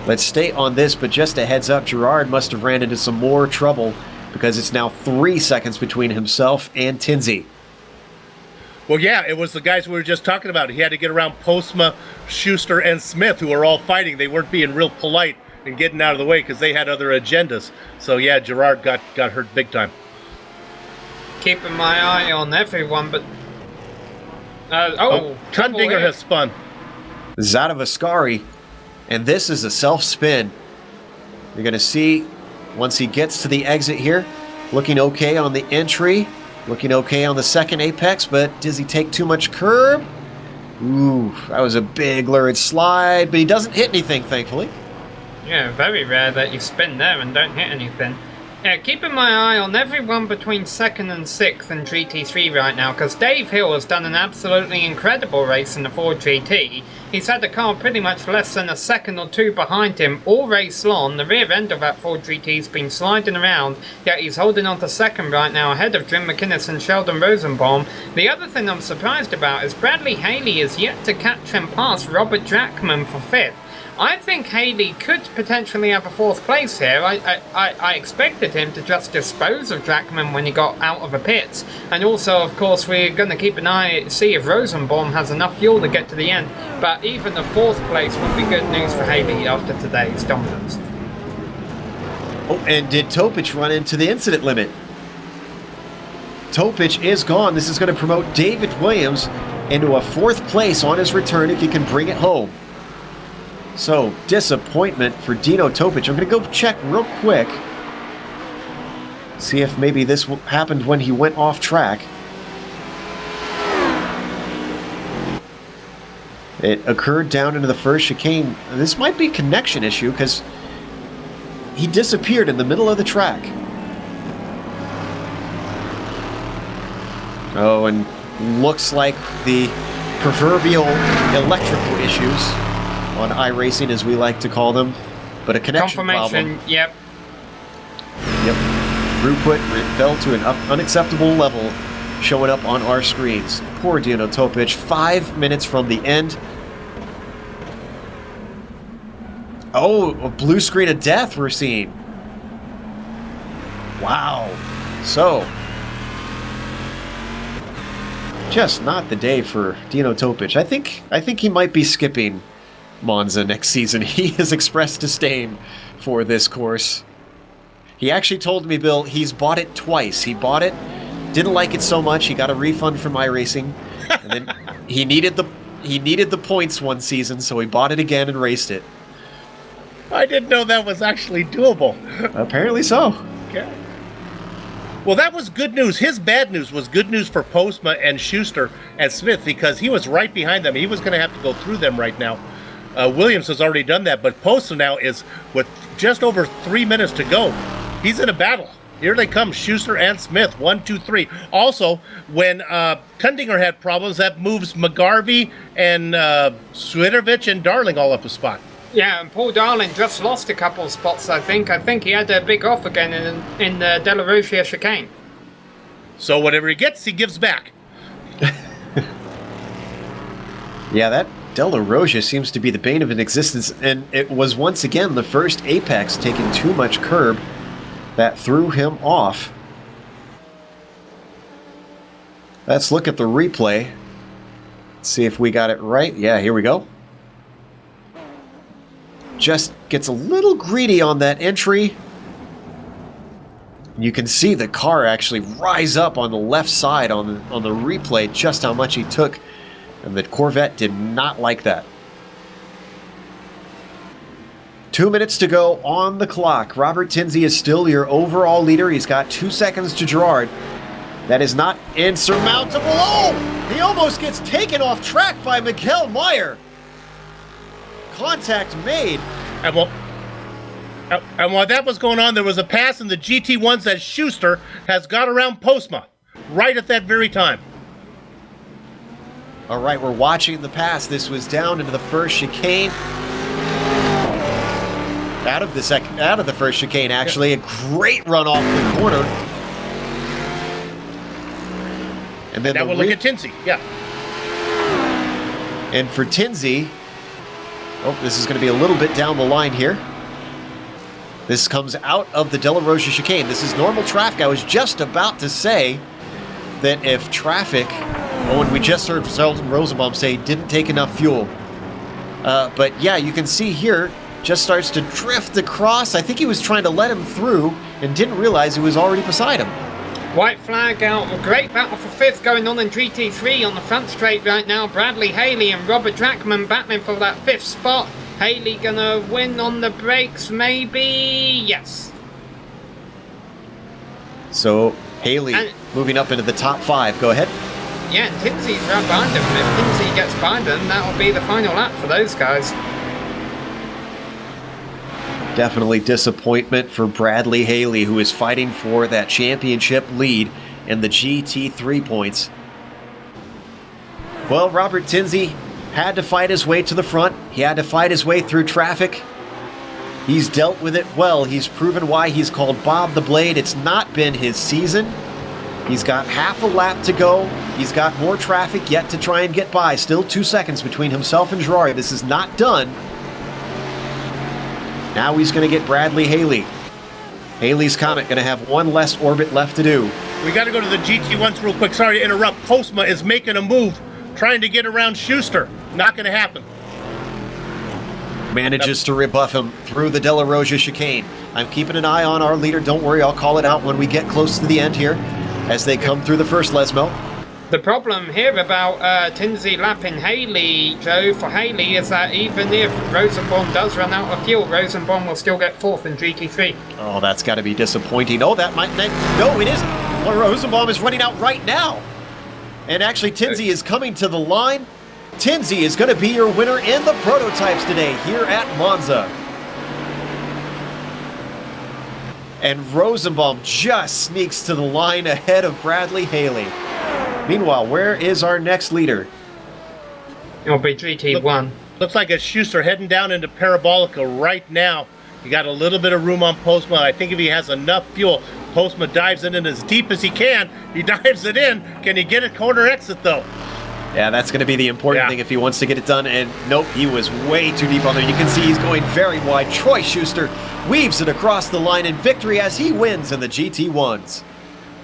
Let's stay on this, but just a heads up, Girard must have ran into some more trouble because it's now 3 seconds between himself and Tinsley. Well, yeah, it was the guys we were just talking about. He had to get around Postma, Schuster, and Smith, who were all fighting. They weren't being real polite and getting out of the way because they had other agendas. So, yeah, Girard got hurt big time. Keeping my eye on everyone, but... Kundinger has spun. Zadavascari, and this is a self-spin. You're going to see once he gets to the exit here, looking okay on the entry, looking okay on the second apex, but does he take too much curb? Ooh, that was a big lurid slide, but he doesn't hit anything, thankfully. Yeah, very rare that you spin there and don't hit anything. Yeah, keeping my eye on everyone between 2nd and 6th in GT3 right now, because Dave Hill has done an absolutely incredible race in the Ford GT. He's had the car pretty much less than a second or two behind him all race long. The rear end of that Ford GT's been sliding around, yet he's holding on to 2nd right now, ahead of Jim McInnes and Sheldon Rosenbaum. The other thing I'm surprised about is Bradley Haley is yet to catch and pass Robert Jackman for 5th. I think Haley could potentially have a 4th place here. I expected him to just dispose of Jackman when he got out of the pits. And also, of course, we're going to keep an eye, see if Rosenbaum has enough fuel to get to the end. But even the 4th place would be good news for Haley after today's dominance. Oh, and did Topic run into the incident limit? Topic is gone. This is going to promote David Williams into a 4th place on his return if he can bring it home. So, disappointment for Dino Topic. I'm going to go check real quick. See if maybe this happened when he went off track. It occurred down into the first chicane. This might be a connection issue because he disappeared in the middle of the track. Oh, and looks like the proverbial electrical issues on iRacing, as we like to call them, but a connection problem. Yep. Throughput fell to an unacceptable level, showing up on our screens. Poor Dino Topic, 5 minutes from the end. Oh, a blue screen of death we're seeing. Wow. So, just not the day for Dino Topic. I think he might be skipping Monza next season. He has expressed disdain for this course. He actually told me, Bill, he's bought it twice. He bought it, didn't like it so much, he got a refund from iRacing, and then he needed the points one season, so he bought it again and raced it. I didn't know that was actually doable. Apparently so. Okay. Well, that was good news. His bad news was good news for Postma and Schuster and Smith, because he was right behind them. He was going to have to go through them right now. Williams has already done that, but Postma now is with just over 3 minutes to go. He's in a battle. Here they come, Schuster and Smith, 1, 2, 3. Also, when Kundinger had problems, that moves McGarvey and Swidervich and Darling all up a spot. Yeah, and Paul Darling just lost a couple of spots, I think. I think he had a big off again in the De La Rochia chicane. So whatever he gets, he gives back. Yeah, that De La Rochia seems to be the bane of an existence, and it was once again the first apex taking too much curb that threw him off. Let's look at the replay. See if we got it right. Yeah, here we go. Just gets a little greedy on that entry. You can see the car actually rise up on the left side on the replay, just how much he took. And the Corvette did not like that. 2 minutes to go on the clock. Robert Tinsley is still your overall leader. He's got 2 seconds to Gerard. That is not insurmountable. Oh! He almost gets taken off track by Miguel Meyer. Contact made. And while that was going on, there was a pass in the GT1s that Schuster has got around Postma right at that very time. All right, we're watching the pass. This was down into the first chicane. Out of the first chicane, actually. A great run off the corner. And then now we'll look at Tinsley. Yeah. And for Tinsley, oh, this is going to be a little bit down the line here. This comes out of the De La Rochia chicane. This is normal traffic. I was just about to say that if traffic, and we just heard Sheldon Rosenbaum say didn't take enough fuel. But yeah, you can see here, just starts to drift across. I think he was trying to let him through and didn't realize he was already beside him. White flag out. A great battle for 5th going on in GT3 on the front straight right now. Bradley Haley and Robert Drachman battling for that 5th spot. Haley gonna win on the brakes, maybe? Yes. So Haley moving up into the top 5. Go ahead. Yeah, and Tinsley's right behind him. If Tinsley gets behind him, that'll be the final lap for those guys. Definitely disappointment for Bradley Haley, who is fighting for that championship lead and the GT3 points. Well, Robert Tinsley had to fight his way to the front. He had to fight his way through traffic. He's dealt with it well. He's proven why he's called Bob the Blade. It's not been his season. He's got half a lap to go. He's got more traffic yet to try and get by. Still 2 seconds between himself and Girard. This is not done. Now he's going to get Bradley Haley. Haley's Comet going to have one less orbit left to do. We got to go to the GT1s real quick. Sorry to interrupt. Postma is making a move, trying to get around Schuster. Not going to happen. Manages to rebuff him through the De La Roja chicane. I'm keeping an eye on our leader. Don't worry, I'll call it out when we get close to the end here as they come through the first Lesmo. The problem here about Tinsley lapping Haley, Joe, for Haley, is that even if Rosenbaum does run out of fuel, Rosenbaum will still get 4th in GT3. Oh, that's got to be disappointing. Oh, that might... No, it isn't. Rosenbaum is running out right now. And actually, Tinsley is coming to the line. Tinsley is going to be your winner in the prototypes today here at Monza. And Rosenbaum just sneaks to the line ahead of Bradley Haley. Meanwhile, where is our next leader? It'll be GT1. Looks like it's Schuster heading down into Parabolica right now. You got a little bit of room on Postma. I think if he has enough fuel, Postma dives it in as deep as he can. He dives it in. Can he get a corner exit, though? Yeah, that's going to be the important thing if he wants to get it done. And nope, he was way too deep on there. You can see he's going very wide. Troy Schuster weaves it across the line in victory as he wins in the GT1s.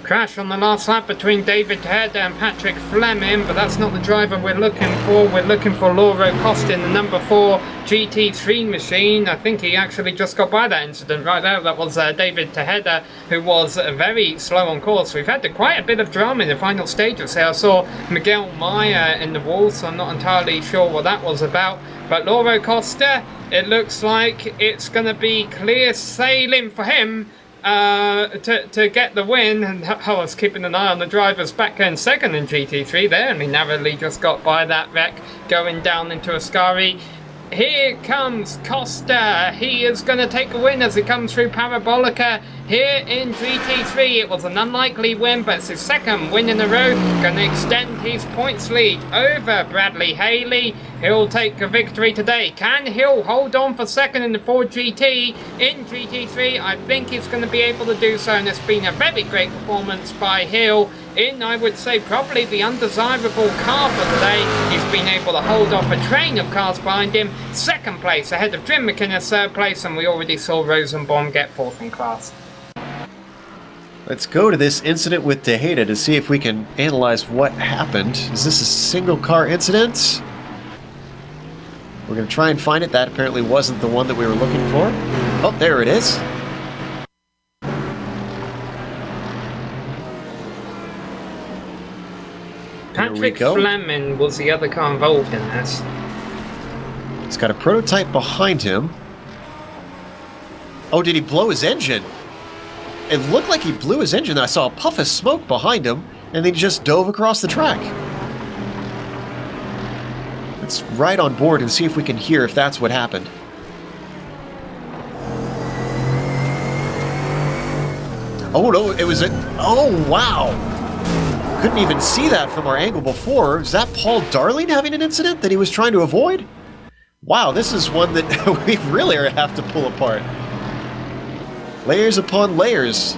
Crash on the last lap between David Head and Patrick Fleming, but that's not the driver we're looking for. We're looking for Lauro Costa in the number 4 GT3 machine. I think he actually just got by that incident right there. That was David Tejeda, who was very slow on course. We've had quite a bit of drama in the final stages here. I saw Miguel Maya in the wall, so I'm not entirely sure what that was about. But Lauro Costa, it looks like it's going to be clear sailing for him to get the win. And I was keeping an eye on the drivers back in second in GT3 there, and he narrowly just got by that wreck going down into Ascari. Here comes Costa. He is going to take a win as he comes through Parabolica here in GT3. It was an unlikely win, but it's his second win in a row. Going to extend his points lead over Bradley Haley. He'll take a victory today. Can Hill hold on for second in the Ford GT in GT3? I think he's going to be able to do so, and it's been a very great performance by Hill in, I would say, probably the undesirable car for today. He's been able to hold off a train of cars behind him. Second place ahead of Jim McInnes, third place, and we already saw Rosenbaum get 4th in class. Let's go to this incident with Tejeda to see if we can analyze what happened. Is this a single car incident? We're going to try and find it. That apparently wasn't the one that we were looking for. Oh, there it is. Patrick Fleming was the other car involved in this. He's got a prototype behind him. Oh, did he blow his engine? It looked like he blew his engine. I saw a puff of smoke behind him, and then he just dove across the track. Let's ride on board and see if we can hear if that's what happened. Oh, no, it was a... Oh, wow. Couldn't even see that from our angle before. Is that Paul Darling having an incident that he was trying to avoid? Wow, this is one that we really have to pull apart. Layers upon layers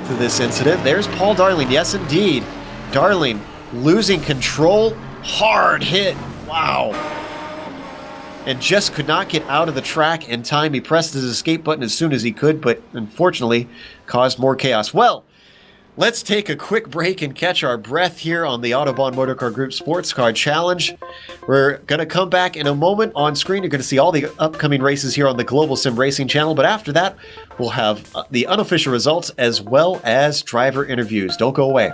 to this incident. There's Paul Darling. Yes, indeed. Darling losing control. Hard hit. Wow. And just could not get out of the track in time. He pressed his escape button as soon as he could, but unfortunately caused more chaos. Well, Let's take a quick break and catch our breath here on the Autobahn Motorcar Group Sports Car Challenge. We're going to come back in a moment. On screen, you're going to see all the upcoming races here on the Global Sim Racing channel. But after that, we'll have the unofficial results as well as driver interviews. Don't go away.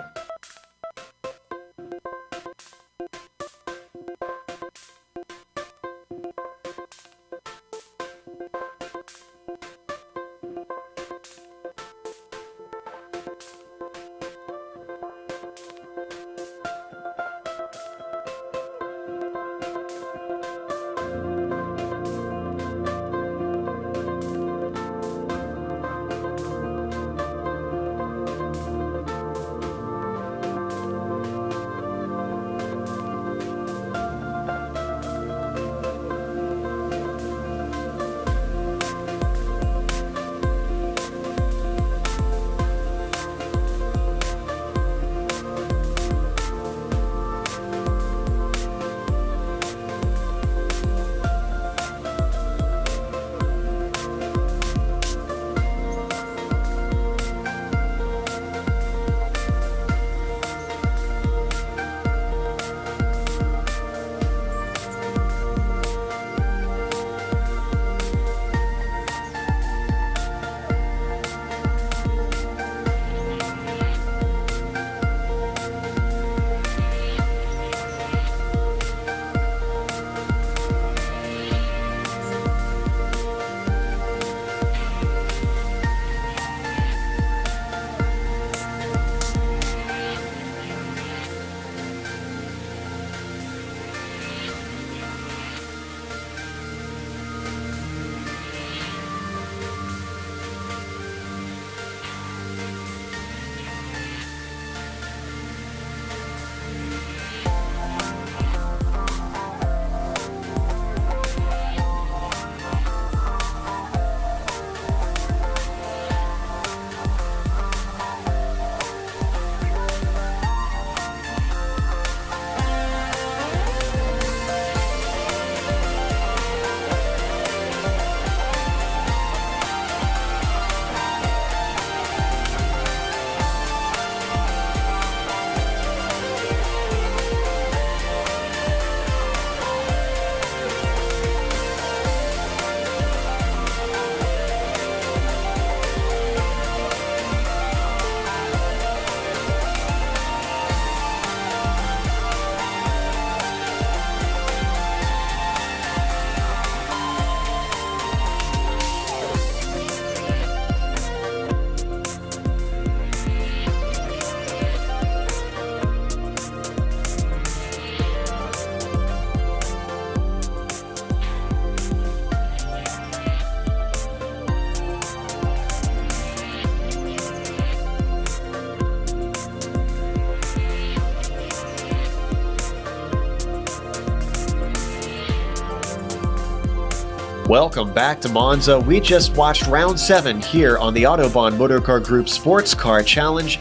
Welcome back to Monza. We just watched round 7 here on the Autobahn Motorcar Group Sports Car Challenge.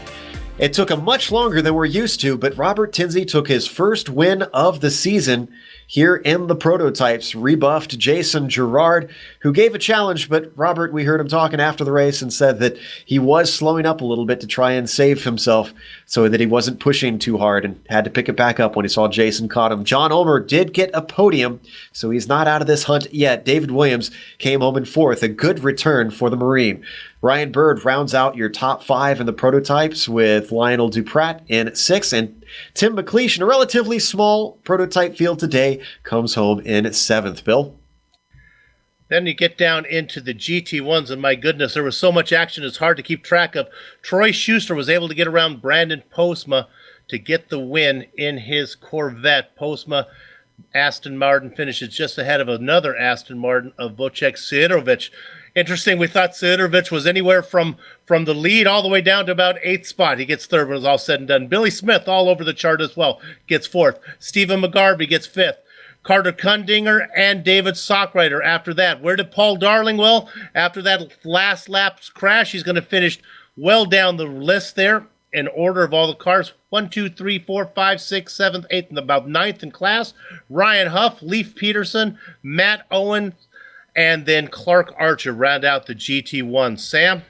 It took him much longer than we're used to, but Robert Tinsey took his first win of the season here in the prototypes, rebuffed Jason Gerard, who gave a challenge, but Robert, we heard him talking after the race and said that he was slowing up a little bit to try and save himself so that he wasn't pushing too hard and had to pick it back up when he saw Jason caught him. John Ulmer did get a podium, so he's not out of this hunt yet. David Williams came home in 4th, a good return for the Marine. Ryan Bird rounds out your top 5 in the prototypes with Lionel Duprat in 6th, and Tim McLeish in a relatively small prototype field today comes home in 7th. Bill? Then you get down into the GT1s, and my goodness, there was so much action, it's hard to keep track of. Troy Schuster was able to get around Brandon Postma to get the win in his Corvette. Postma, Aston Martin finishes just ahead of another Aston Martin of Wojciech Sirovic. Interesting, we thought Sirovic was anywhere from the lead all the way down to about 8th spot. He gets 3rd when it's all said and done. Billy Smith all over the chart as well, gets 4th. Stephen McGarvey gets 5th. Carter Kundinger and David Sockreiter after that. Where did Paul Darling? Well, after that last lap crash, he's going to finish well down the list there in order of all the cars. 1, 2, 3, 4, 5, 6, 7th, 8th, and about 9th in class. Ryan Huff, Leif Peterson, Matt Owen, and then Clark Archer round out the GT1. Sam?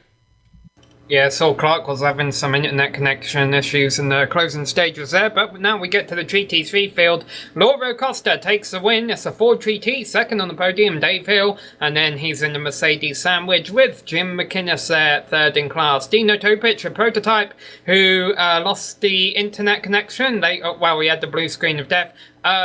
Yeah, Saul Clark was having some internet connection issues in the closing stages there, but now we get to the GT3 field. Lauro Costa takes the win. It's a Ford GT, second on the podium, Dave Hill, and then he's in the Mercedes sandwich with Jim McInnes there, third in class. Dino Topic, a prototype who lost the internet connection. We had the blue screen of death.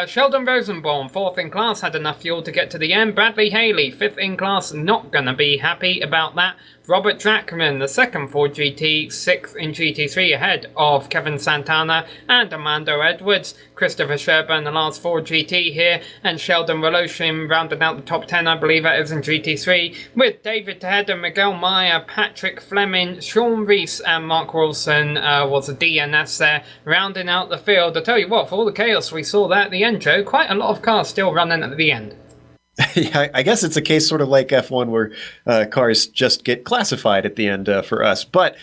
Sheldon Rosenbaum, fourth in class, had enough fuel to get to the end. Bradley Haley, fifth in class, not going to be happy about that. Robert Drachman, the second Ford GT, sixth in GT3, ahead of Kevin Santana and Armando Edwards. Christopher Sherburne, the last Ford GT here, and Sheldon Roloshin rounding out the top 10, I believe that is in GT3, with David Tedder, Miguel Meyer, Patrick Fleming, Sean Rees, and Mark Wilson was a DNS there, rounding out the field. I tell you what, for all the chaos we saw there at the end, Joe, quite a lot of cars still running at the end. Yeah, I guess it's a case sort of like F1 where cars just get classified at the end for us. But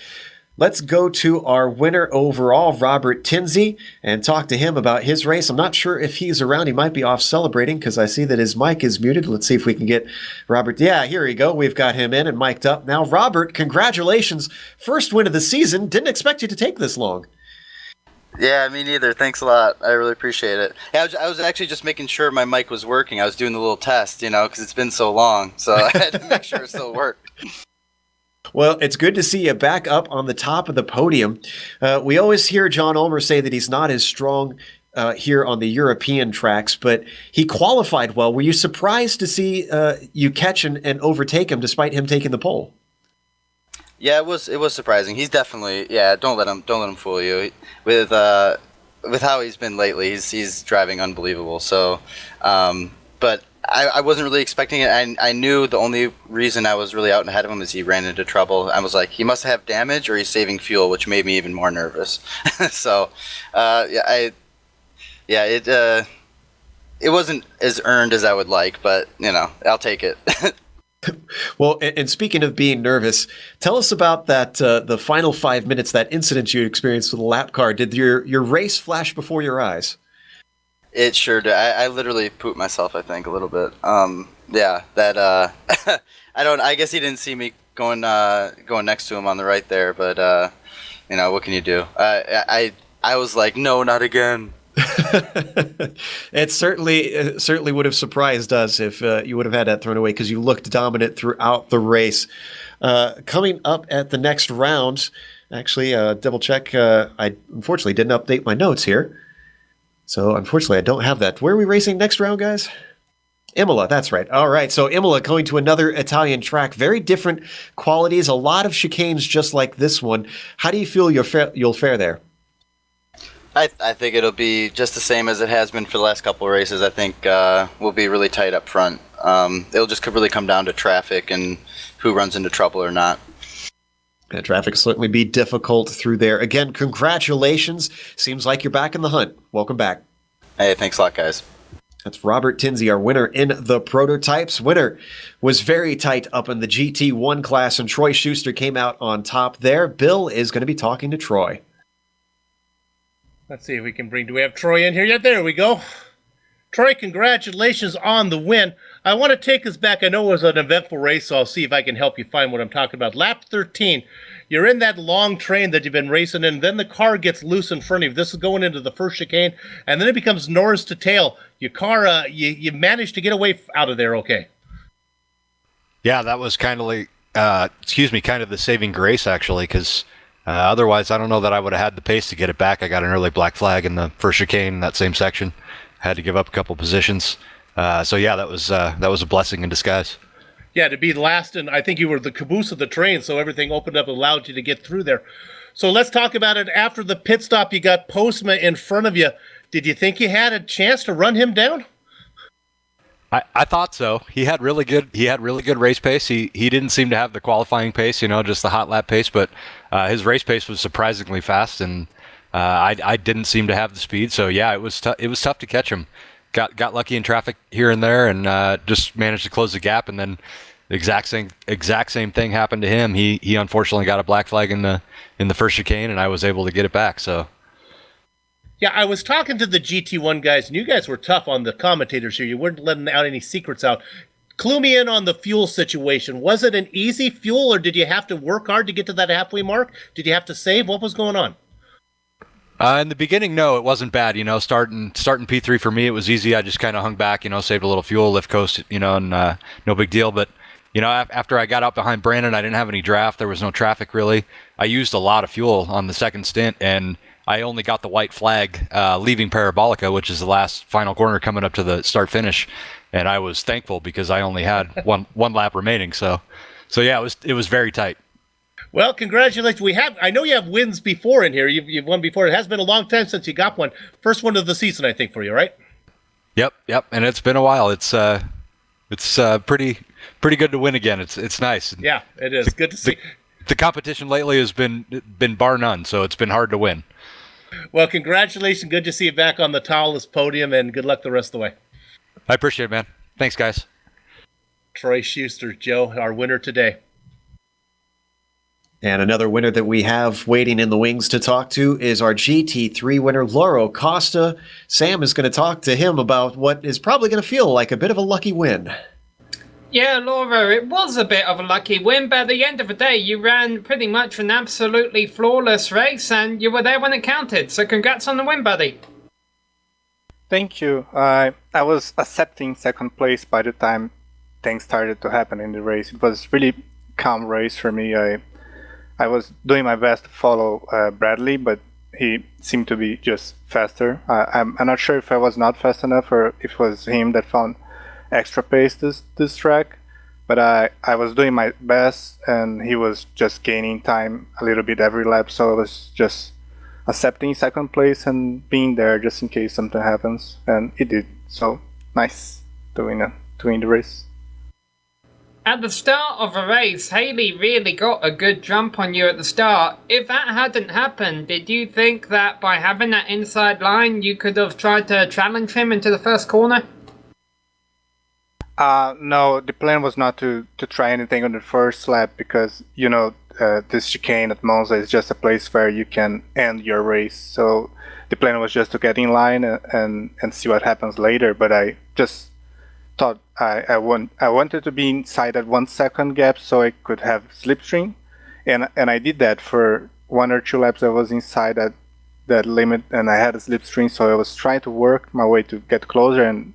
let's go to our winner overall, Robert Tinsey, and talk to him about his race. I'm not sure if he's around. He might be off celebrating because I see that his mic is muted. Let's see if we can get Robert. Yeah, here we go. We've got him in and mic'd up. Now, Robert, congratulations. First win of the season. Didn't expect you to take this long. Yeah, me neither. Thanks a lot. I really appreciate it. Yeah, I was actually just making sure my mic was working. I was doing the little test, because it's been so long. So I had to make sure it still worked. Well, it's good to see you back up on the top of the podium. We always hear John Ulmer say that he's not as strong here on the European tracks, but he qualified well. Were you surprised to see you catch and overtake him despite him taking the pole? Yeah, it was surprising. He's definitely don't let him fool you. With how he's been lately, he's driving unbelievable. So, but I wasn't really expecting it. I knew the only reason I was really out and ahead of him is he ran into trouble. I was like, he must have damage or he's saving fuel, which made me even more nervous. So, it wasn't as earned as I would like, but I'll take it. Well, and speaking of being nervous, tell us about that the final 5 minutes, that incident you experienced with the lap car. Did your race flash before your eyes? It sure did. I literally pooped myself, I think, a little bit. I guess he didn't see me going next to him on the right there, but what can you do? I was like, no, not again. It certainly would have surprised us if you would have had that thrown away because you looked dominant throughout the race. Coming up at the next round, actually, double check. I unfortunately didn't update my notes here, so unfortunately I don't have that. Where are we racing next round, guys? Imola, that's right. All right, so Imola going to another Italian track. Very different qualities, a lot of chicanes just like this one. How do you feel you'll fare there? I think it'll be just the same as it has been for the last couple of races. I think we'll be really tight up front. It'll just really come down to traffic and who runs into trouble or not. Yeah, traffic will certainly be difficult through there. Again, congratulations. Seems like you're back in the hunt. Welcome back. Hey, thanks a lot, guys. That's Robert Tinsey, our winner in the prototypes. Winner was very tight up in the GT1 class, and Troy Schuster came out on top there. Bill is going to be talking to Troy. Let's see if we can do we have Troy in here yet? There we go. Troy, congratulations on the win. I want to take us back. I know it was an eventful race, so I'll see if I can help you find what I'm talking about. Lap 13, you're in that long train that you've been racing in, then the car gets loose in front of you. This is going into the first chicane, and then it becomes nose to tail. Your car, you managed to get away out of there okay. Yeah, that was kind of like, kind of the saving grace, actually, because otherwise I don't know that I would have had the pace to get it back. I got an early black flag in the first chicane in that same section. Had to give up a couple positions. So yeah, that was a blessing in disguise. Yeah, to be last, and I think you were the caboose of the train, so everything opened up and allowed you to get through there. So let's talk about it. After the pit stop, you got Postma in front of you. Did you think you had a chance to run him down? I thought so. He had really good race pace. He didn't seem to have the qualifying pace, just the hot lap pace, but his race pace was surprisingly fast, and I didn't seem to have the speed. So yeah, it was tough to catch him. Got lucky in traffic here and there, and just managed to close the gap. And then the exact same thing happened to him. He unfortunately got a black flag in the first chicane, and I was able to get it back. So. Yeah, I was talking to the GT1 guys, and you guys were tough on the commentators here. You weren't letting out any secrets out. clue me in on the fuel situation. Was it an easy fuel, or did you have to work hard to get to that halfway mark? Did you have to save? What was going on? In the beginning, no, it wasn't bad. Starting P3 for me, it was easy. I just kind of hung back, saved a little fuel, lift coast, and no big deal. But after I got out behind Brandon, I didn't have any draft. There was no traffic really. I used a lot of fuel on the second stint, and I only got the white flag leaving Parabolica, which is the last final corner coming up to the start finish. And I was thankful because I only had one lap remaining. So yeah, it was very tight. Well, congratulations. I know you have wins before in here. You've won before. It has been a long time since you got one. First one of the season, I think, for you, right? Yep. And it's been a while. It's pretty good to win again. It's nice. Yeah, it is. Good to see. The competition lately has been bar none, so it's been hard to win. Well, congratulations. Good to see you back on the tallest podium, and good luck the rest of the way. I appreciate it, man. Thanks, guys. Troy Schuster, Joe, our winner today. And another winner that we have waiting in the wings to talk to is our GT3 winner, Lauro Costa. Sam is going to talk to him about what is probably going to feel like a bit of a lucky win. Yeah, Lauro, it was a bit of a lucky win, but at the end of the day, you ran pretty much an absolutely flawless race, and you were there when it counted. So congrats on the win, buddy. Thank you. I was accepting second place by the time things started to happen in the race. It was really calm race for me. I was doing my best to follow Bradley, but he seemed to be just faster. I'm not sure if I was not fast enough or if it was him that found extra pace this track, but I was doing my best and he was just gaining time a little bit every lap, so I was just accepting second place and being there just in case something happens, and it did. So nice to win the race. At the start of the race, Haley really got a good jump on you at the start. If that hadn't happened, did you think that by having that inside line, you could have tried to challenge him into the first corner? No, the plan was not to try anything on the first lap because, this chicane at Monza is just a place where you can end your race. So the plan was just to get in line and see what happens later. But I just thought I wanted to be inside that 1 second gap so I could have slipstream. And I did that for 1 or 2 laps. I was inside that limit and I had a slipstream. So I was trying to work my way to get closer and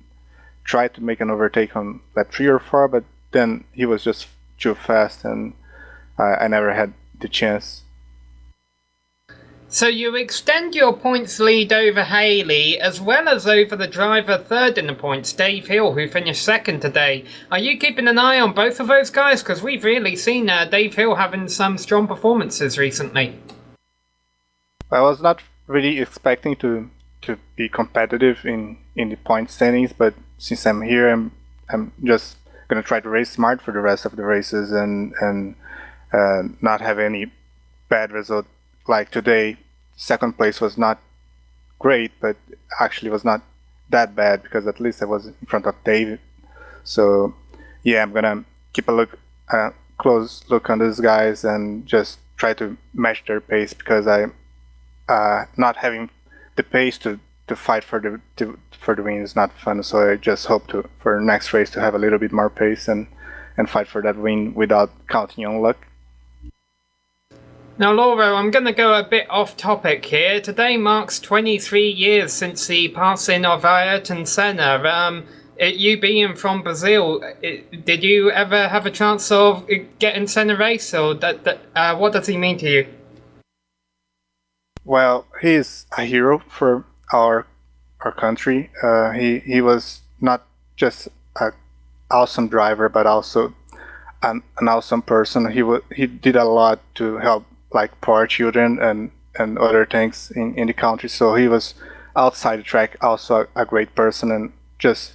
try to make an overtake on lap 3 or 4, but then he was just too fast and I never had the chance. So you extend your points lead over Haley, as well as over the driver third in the points, Dave Hill, who finished second today. Are you keeping an eye on both of those guys? Because we've really seen Dave Hill having some strong performances recently. I was not really expecting to be competitive in the point standings, but since I'm here, I'm just gonna try to race smart for the rest of the races and not have any bad result. Like today, second place was not great, but actually was not that bad because at least I was in front of David. So yeah, I'm gonna keep a close look on these guys and just try to match their pace because I'm not having the pace to fight for the win is not fun. So I just hope for next race to have a little bit more pace and fight for that win without counting on luck. Now, Lauro, I'm going to go a bit off topic here. Today marks 23 years since the passing of Ayrton Senna. You being from Brazil, did you ever have a chance of getting Senna race, or what does he mean to you? Well, he's a hero for our country. He was not just an awesome driver, but also an awesome person. He did a lot to help like poor children and other things in the country. So he was outside the track also a great person and just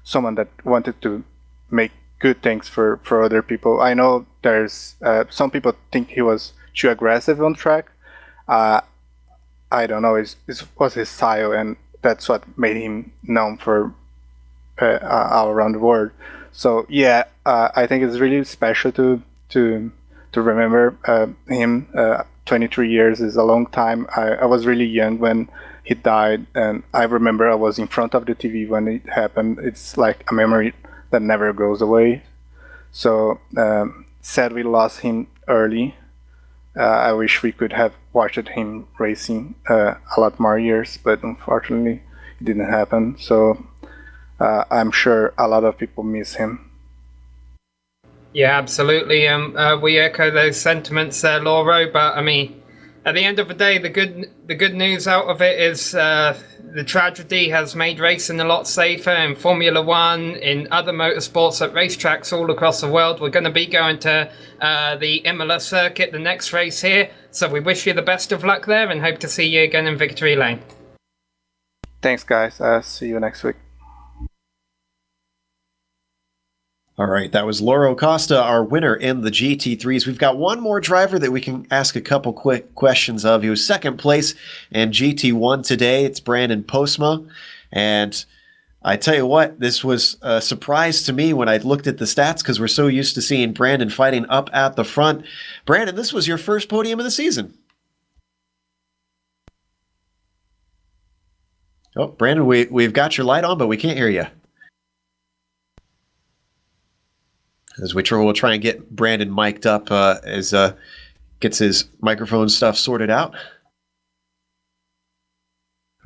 someone that wanted to make good things for other people. I know there's some people think he was too aggressive on track. I don't know, it was his style, and that's what made him known for all around the world. So yeah, I think it's really special to remember him. 23 years is a long time. I was really young when he died, and I remember I was in front of the TV when it happened. It's like a memory that never goes away. So sad we lost him early. I wish we could have watched him racing a lot more years, but unfortunately it didn't happen. So I'm sure a lot of people miss him. Yeah, absolutely. We echo those sentiments there, Lauro. But I mean, at the end of the day, the good news out of it is the tragedy has made racing a lot safer in Formula One, in other motorsports at racetracks all across the world. We're going to be going to the Imola circuit, the next race here. So we wish you the best of luck there and hope to see you again in Victory Lane. Thanks, guys. See you next week. All right, that was Lauro Costa, our winner in the GT3s. We've got one more driver that we can ask a couple quick questions of. He was second place in GT1 today. It's Brandon Postma. And I tell you what, this was a surprise to me when I looked at the stats because we're so used to seeing Brandon fighting up at the front. Brandon, this was your first podium of the season. Oh, Brandon, we've got your light on, but we can't hear you. As we'll try and get Brandon mic'd up as gets his microphone stuff sorted out.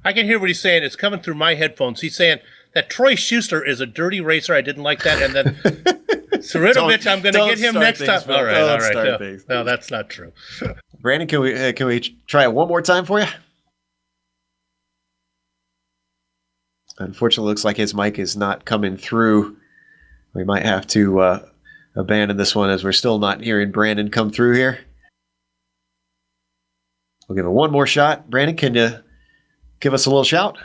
I can hear what he's saying. It's coming through my headphones. He's saying that Troy Schuster is a dirty racer. I didn't like that. And then Ceritovich, I'm going to get him next time. All right. No, that's not true. Brandon, can we try it one more time for you? Unfortunately, it looks like his mic is not coming through. We might have to abandon this one as we're still not hearing Brandon come through here. We'll give it one more shot. Brandon, can you give us a little shout?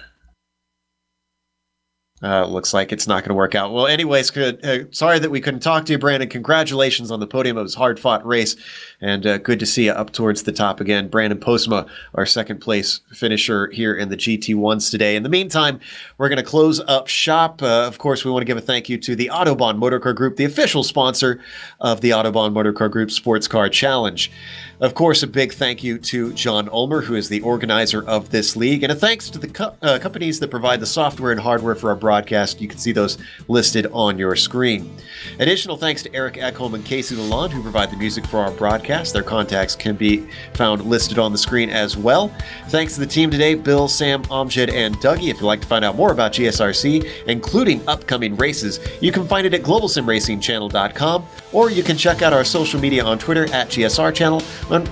Looks like it's not going to work out. Well, anyways, sorry that we couldn't talk to you, Brandon. Congratulations on the podium. It was a hard-fought race, and good to see you up towards the top again. Brandon Postma, our second-place finisher here in the GT1s today. In the meantime, we're going to close up shop. Of course, we want to give a thank you to the Autobahn Motorcar Group, the official sponsor of the Autobahn Motorcar Group Sports Car Challenge. Of course, a big thank you to John Ulmer, who is the organizer of this league, and a thanks to the companies that provide the software and hardware for our broadcast. You can see those listed on your screen. Additional thanks to Eric Ekholm and Casey Lalonde, who provide the music for our broadcast. Their contacts can be found listed on the screen as well. Thanks to the team today, Bill, Sam, Amjad, and Dougie. If you'd like to find out more about GSRC, including upcoming races, you can find it at globalsimracingchannel.com, or you can check out our social media on Twitter at GSR Channel,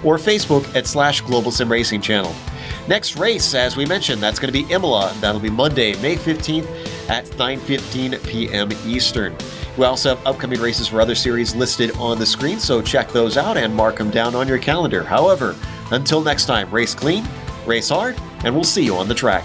or Facebook at /Global Sim Racing Channel. Next race, as we mentioned, that's going to be Imola. That'll be Monday, May 15th at 9:15 p.m. Eastern. We also have upcoming races for other series listed on the screen, so check those out and mark them down on your calendar. However, until next time, race clean, race hard, and we'll see you on the track.